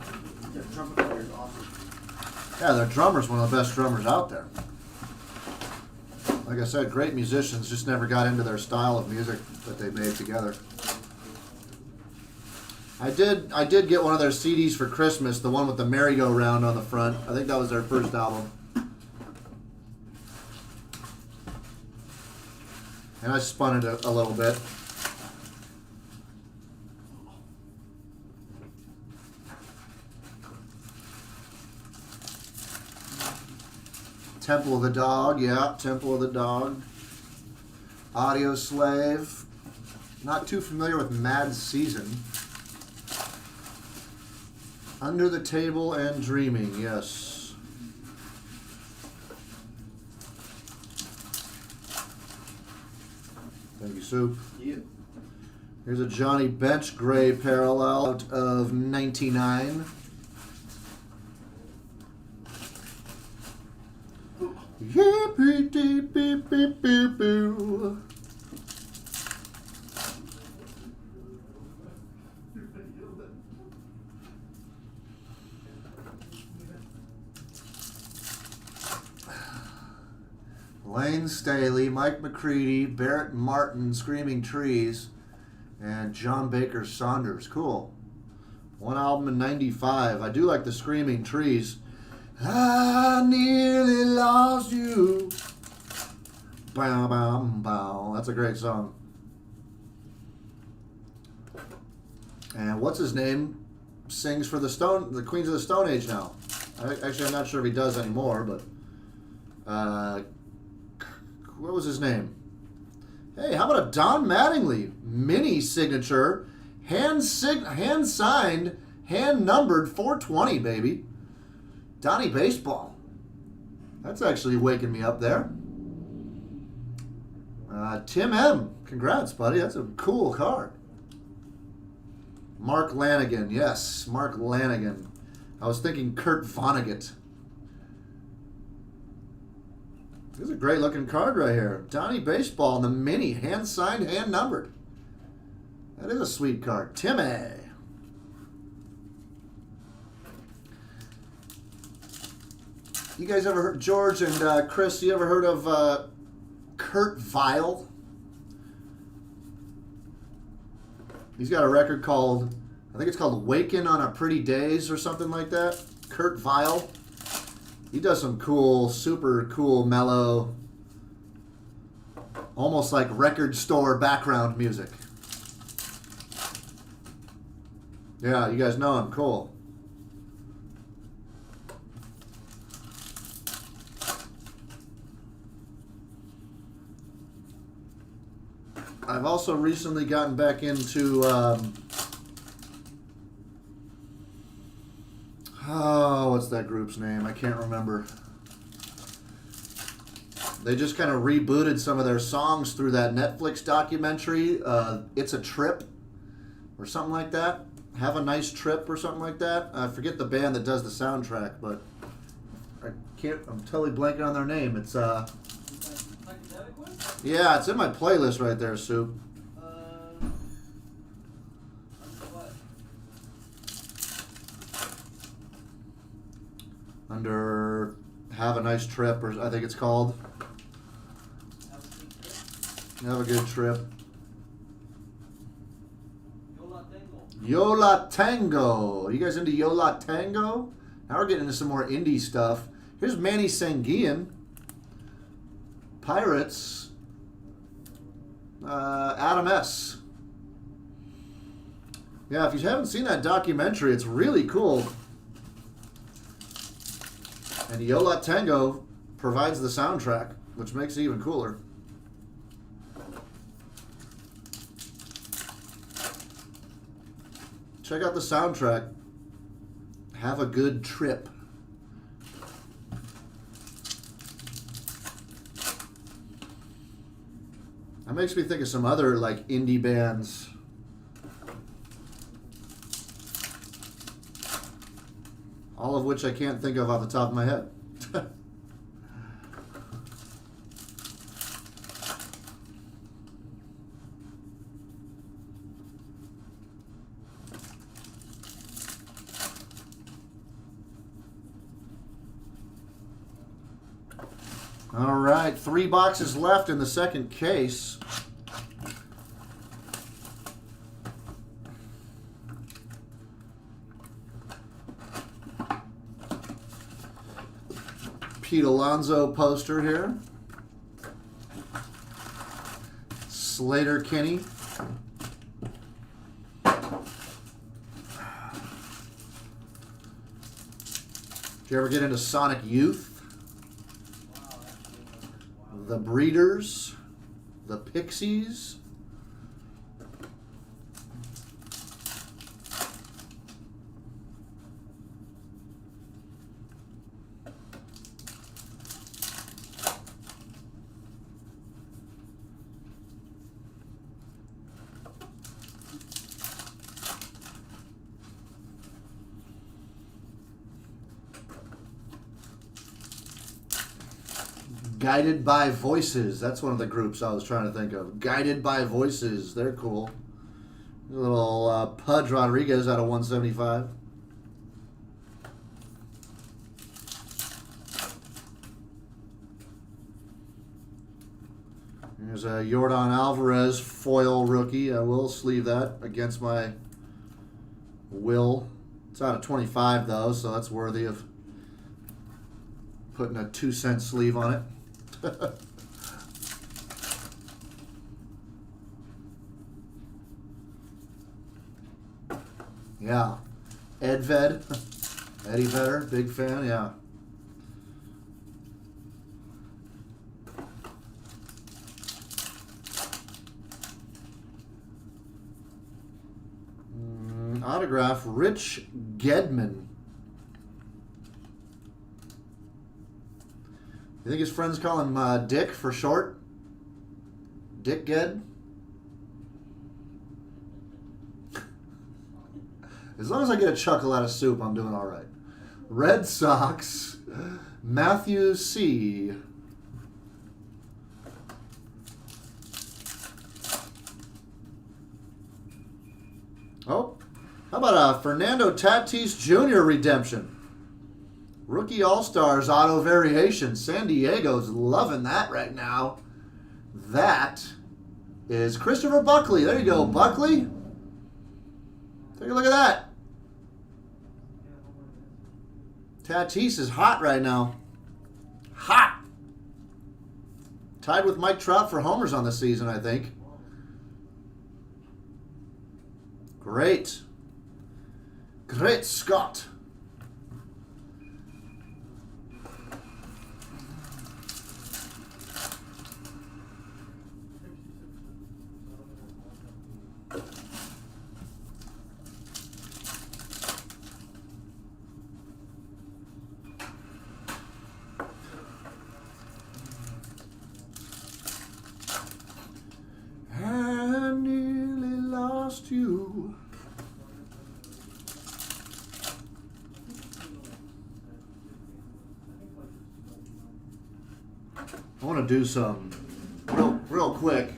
Their trumpet player is awesome. Yeah, their drummer's one of the best drummers out there. Like I said, great musicians, just never got into their style of music that they made together. I did get one of their CDs for Christmas, the one with the merry-go-round on the front. I think that was their first album. And I spun it a little bit. Temple of the Dog, yeah, Temple of the Dog. Audio Slave. Not too familiar with Mad Season. Under the Table and Dreaming, yes. Thank you, Soup. Yeah. Here's a Johnny Bench Gray parallel out of 99. Yippee dee beep beep beep boo. Lane Staley, Mike McCready, Barrett Martin, Screaming Trees, and John Baker Saunders. Cool. One album in 95. I do like the Screaming Trees. I nearly lost you. Bow, bow, bow. That's a great song. And what's his name sings for the Queens of the Stone Age now. Actually, I'm not sure if he does anymore, but what was his name? Hey, how about a Don Mattingly mini signature, hand signed, hand numbered 420, baby. Donnie Baseball. That's actually waking me up there. Tim M. Congrats, buddy. That's a cool card. Mark Lanigan. Yes, Mark Lanigan. I was thinking Kurt Vonnegut. This is a great looking card right here. Donnie Baseball in the mini. Hand signed, hand numbered. That is a sweet card. Timmy. You guys ever heard, George and Chris, you ever heard of Kurt Vile? He's got a record called, I think it's called Wakin' on a Pretty Days or something like that. Kurt Vile. He does some cool, super cool, mellow, almost like record store background music. Yeah, you guys know him. Cool. I've also recently gotten back into what's that group's name? I can't remember. They just kind of rebooted some of their songs through that Netflix documentary, It's a Trip, or something like that. Have a Nice Trip, or something like that. I forget the band that does the soundtrack, but I'm totally blanking on their name. It's yeah, it's in my playlist right there, Soup. Under Have a Nice Trip, or I think it's called. Have a good trip. Yola Tango. You guys into Yola Tango? Now we're getting into some more indie stuff. Here's Manny Sanguian. Pirates. Adam S. Yeah, if you haven't seen that documentary, it's really cool. And Yola Tango provides the soundtrack, which makes it even cooler. Check out the soundtrack. Have a good trip. That makes me think of some other like indie bands. All of which I can't think of off the top of my head. All right, 3 boxes left in the second case. Pete Alonso poster here. Slater Kinney. Did you ever get into Sonic Youth? The Breeders, the Pixies. Guided by Voices. That's one of the groups I was trying to think of. Guided by Voices. They're cool. A little Pudge Rodriguez out of 175. There's a Yordan Alvarez foil rookie. I will sleeve that against my will. It's out of 25 though, so that's worthy of putting a 2-cent sleeve on it. Yeah. Edved. Eddie Vedder, big fan, yeah. Autograph, Rich Gedman. You think his friends call him Dick for short? Dickhead. As long as I get a chuckle out of soup, I'm doing all right. Red Sox, Matthew C. Oh, how about a Fernando Tatis Jr. redemption? Rookie All-Stars auto variation. San Diego's loving that right now. That is Christopher Buckley. There you go, Buckley. Take a look at that. Tatis is hot right now. Hot. Tied with Mike Trout for homers on the season, I think. Great. Great Scott. I nearly lost you. I want to do some real quick.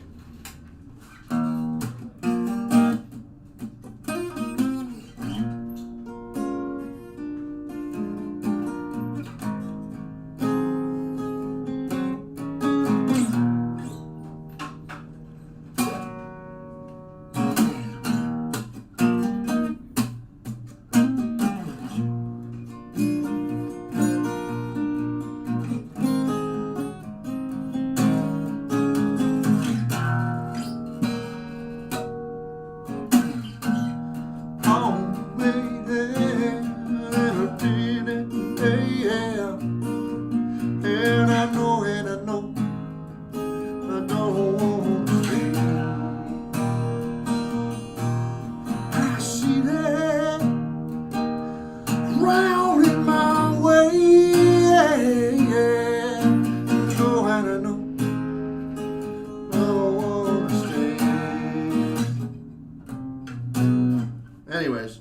Anyways,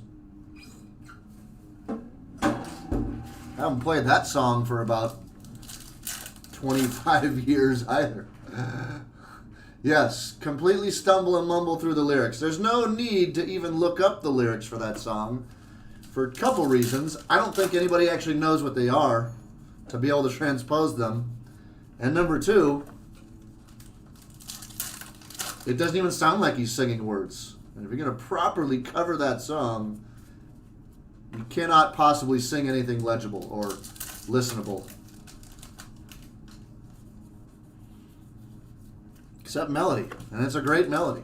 I haven't played that song for about 25 years either. Yes, completely stumble and mumble through the lyrics. There's no need to even look up the lyrics for that song for a couple reasons. I don't think anybody actually knows what they are to be able to transpose them. And number two, it doesn't even sound like he's singing words. And if you're going to properly cover that song, you cannot possibly sing anything legible or listenable. Except melody. And it's a great melody.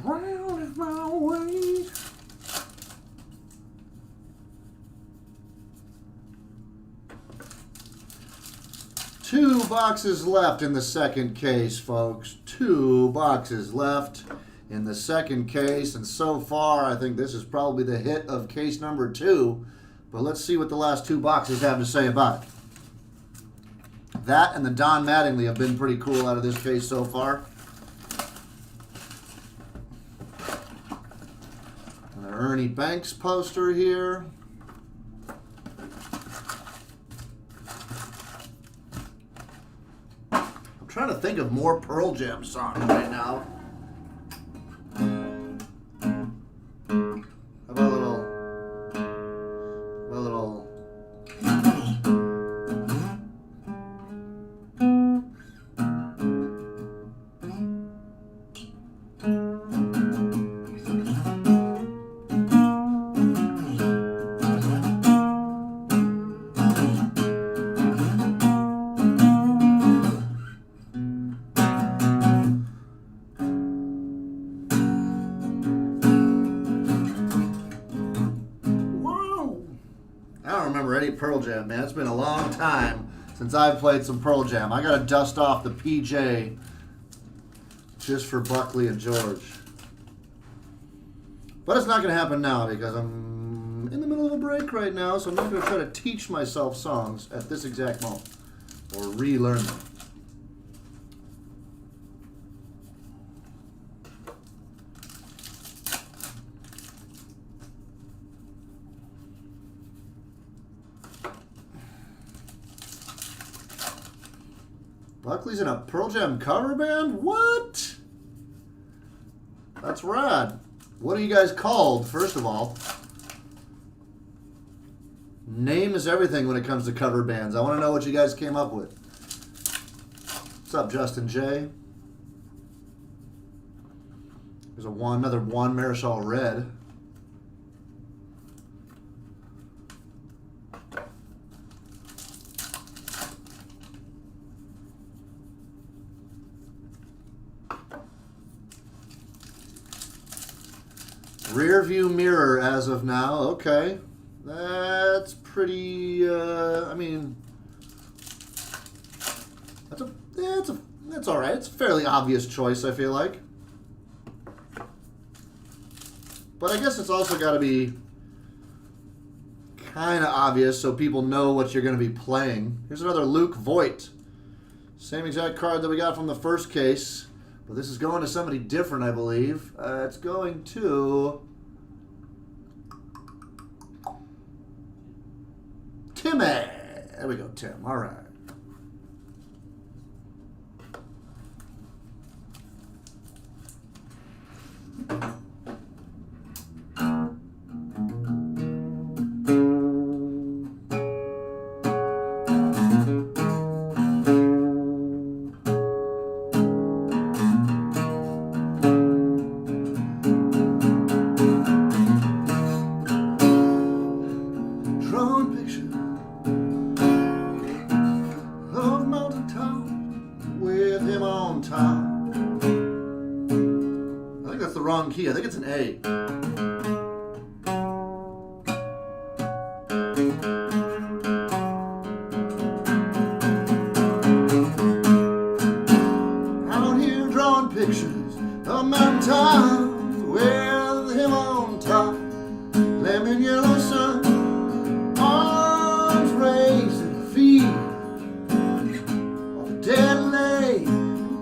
Round my way. Two boxes left in the second case, folks. 2 boxes left in the second case. And so far, I think this is probably the hit of case number 2. But let's see what the last 2 boxes have to say about it. That and the Don Mattingly have been pretty cool out of this case so far. And an Ernie Banks poster here. I'm trying to think of more Pearl Jam songs right now. How about a little... any Pearl Jam, man. It's been a long time since I've played some Pearl Jam. I got to dust off the PJ just for Buckley and George. But it's not going to happen now because I'm in the middle of a break right now, so I'm not going to try to teach myself songs at this exact moment or relearn them. Buckley's in a Pearl Jam cover band? What? That's rad. What are you guys called, first of all? Name is everything when it comes to cover bands. I want to know what you guys came up with. What's up, Justin J? There's another Juan Marichal Red. Rear view mirror as of now. Okay. That's pretty, I mean, that's all right. It's a fairly obvious choice, I feel like. But I guess it's also got to be kind of obvious so people know what you're going to be playing. Here's another Luke Voigt. Same exact card that we got from the first case. But this is going to somebody different, I believe. It's going to Timmy. There we go, Tim. All right. Key. I think it's an A. Out here drawing pictures of mountain towns with him on top. Lemon yellow sun, arms raised and feet on the dead lake,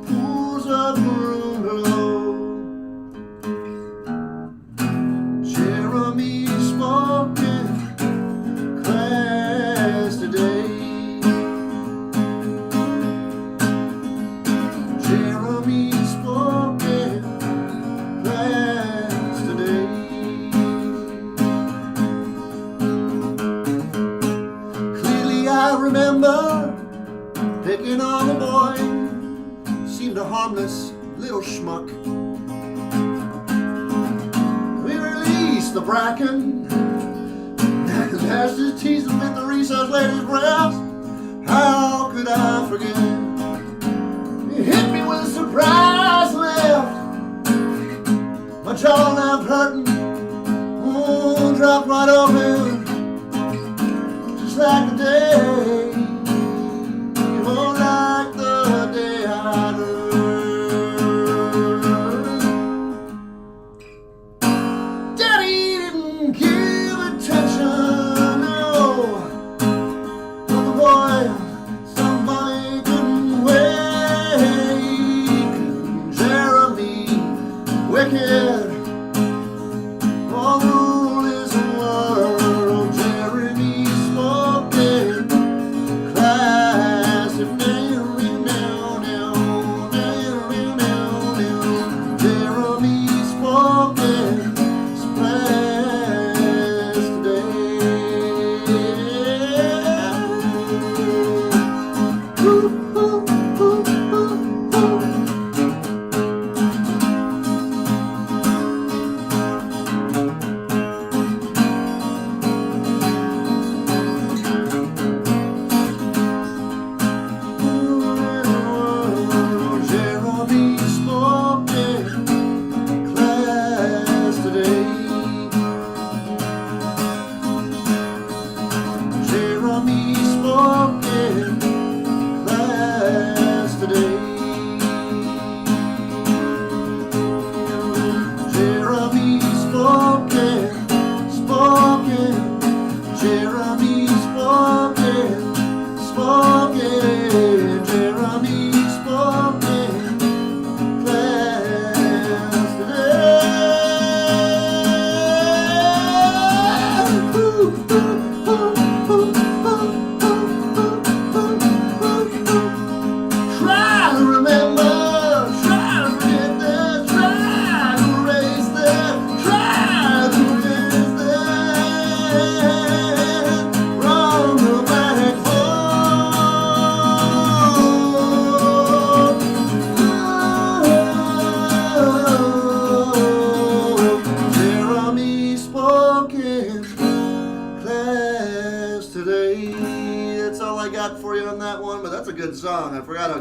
pools of room below. I remember picking on a boy, seemed a harmless little schmuck. We released the bracken, and dashed his teeth with the research lady's breath. How could I forget? He hit me with a surprise left. My jaw left hurting, dropped right open. Like the day, oh, like the day I learned. Daddy didn't give attention, no, but the boy, somebody couldn't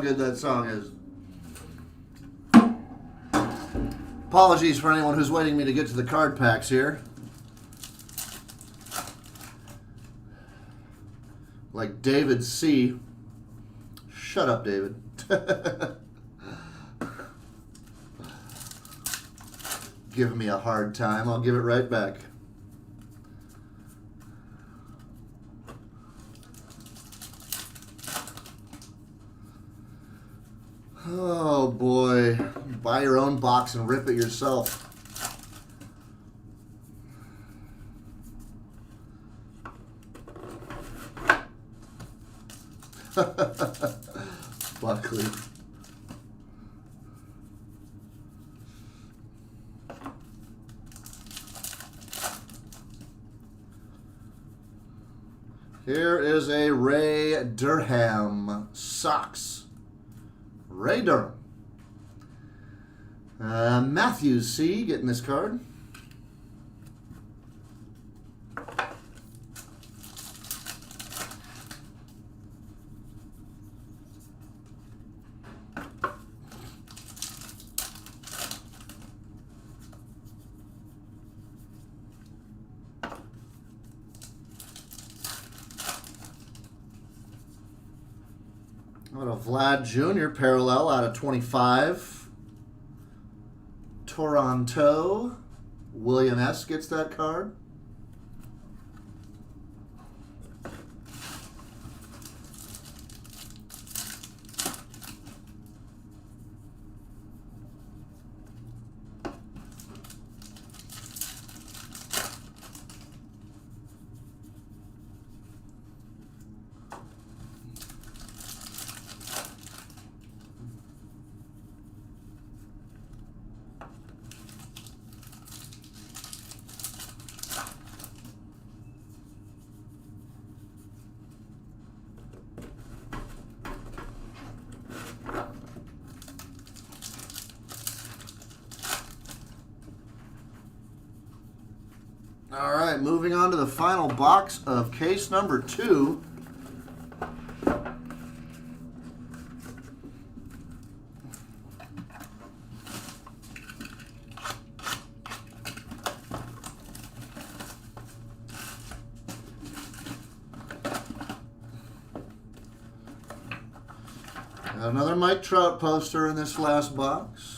good that song is. Apologies for anyone who's waiting me to get to the card packs here. Like David C. Shut up, David. Giving me a hard time. I'll give it right back. Oh boy. Buy your own box and rip it yourself. Buckley. Here is a Ray Durham Sox. Ray Durham. Matthew C. getting this card. What a Vlad Jr. parallel out of 25. Toronto. William S. gets that card. All right, moving on to the final box of case number 2. Got another Mike Trout poster in this last box.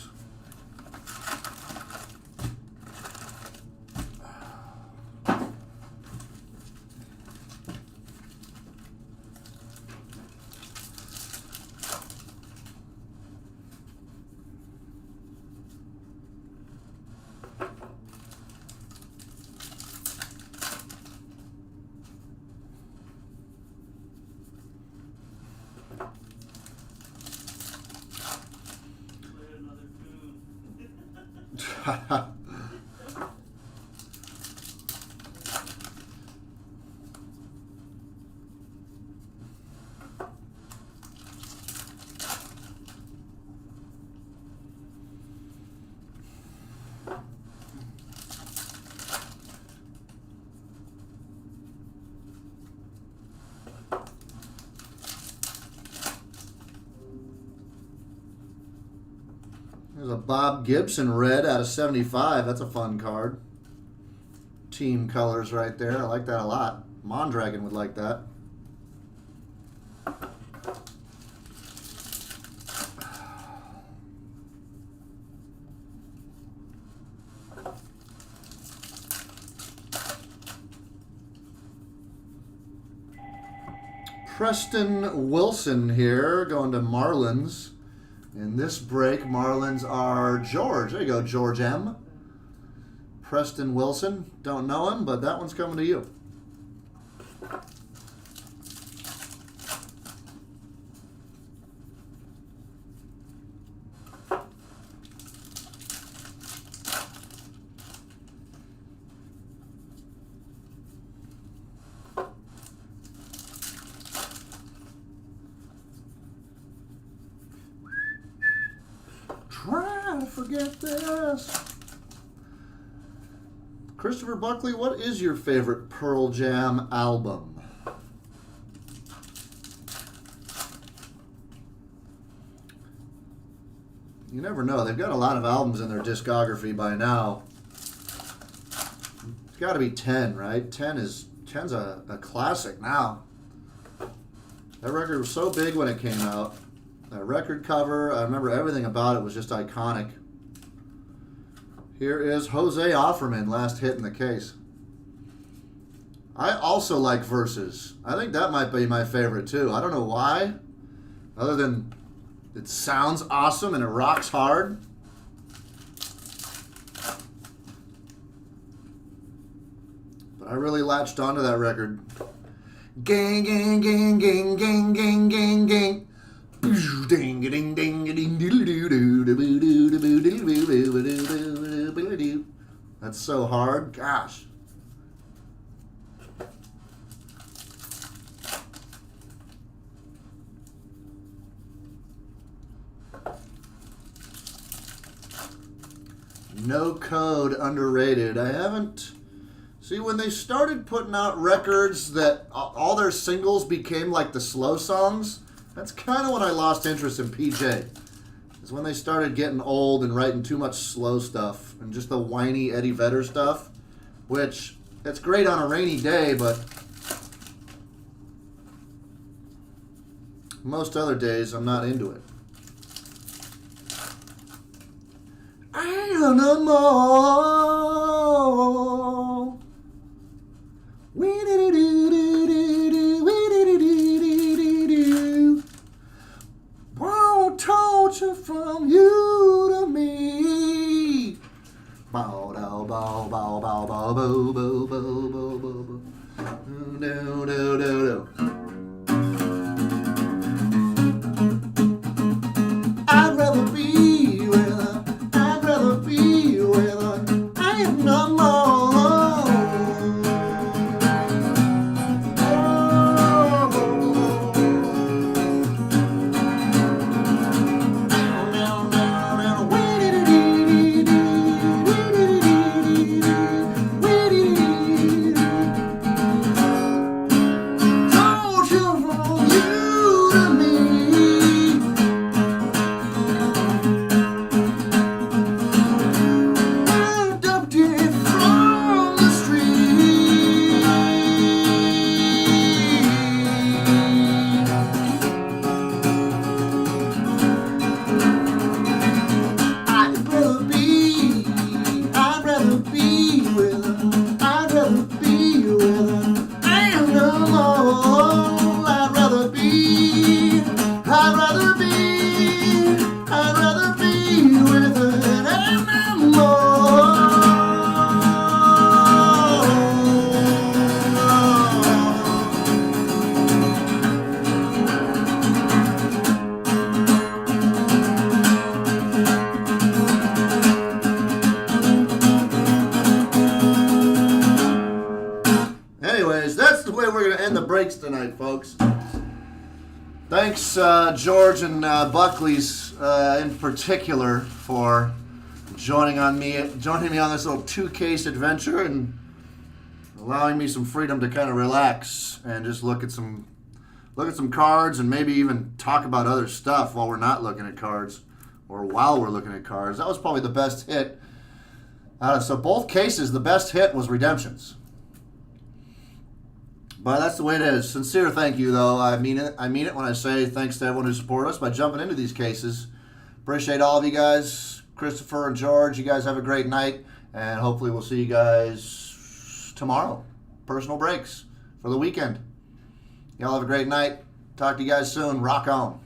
There's a Bob Gibson red out of 75. That's a fun card. Team colors right there. I like that a lot. Mondragon would like that. Preston Wilson here going to Marlins. In this break, Marlins are George. There you go, George M. Preston Wilson. Don't know him, but that one's coming to you. Try to forget this. Christopher Buckley, what is your favorite Pearl Jam album? You never know. They've got a lot of albums in their discography by now. It's got to be 10, right? 10's a classic now. That record was so big when it came out. That record cover, I remember everything about it was just iconic. Here is Jose Offerman, last hit in the case. I also like Versus. I think that might be my favorite too. I don't know why, other than it sounds awesome and it rocks hard. But I really latched onto that record. Gang, gang, gang, gang, gang, gang, gang, gang. Ding, ding, ding, ding, ding. That's so hard. Gosh. No Code, underrated. I haven't... See, when they started putting out records that all their singles became like the slow songs, that's kind of when I lost interest in PJ. Is when they started getting old and writing too much slow stuff and just the whiny Eddie Vedder stuff, which it's great on a rainy day, but most other days I'm not into it. Animal. Won't torture from you to me. Bow, bow, bow, bow, bow, bow, bow, bow, bow, bow, bow. No, no, no, no. I'd rather be with her. I'd rather be with her. I am no more. Anyways, that's the way we're going to end the breaks tonight, folks. Thanks, George and Buckley's in particular for joining me on this little 2-case adventure and allowing me some freedom to kind of relax and just look at some cards and maybe even talk about other stuff while we're not looking at cards or while we're looking at cards. That was probably the best hit. So both cases, the best hit was Redemptions. But that's the way it is. Sincere thank you, though. I mean it when I say thanks to everyone who supported us by jumping into these cases. Appreciate all of you guys. Christopher and George, you guys have a great night. And hopefully we'll see you guys tomorrow. Personal breaks for the weekend. Y'all have a great night. Talk to you guys soon. Rock on.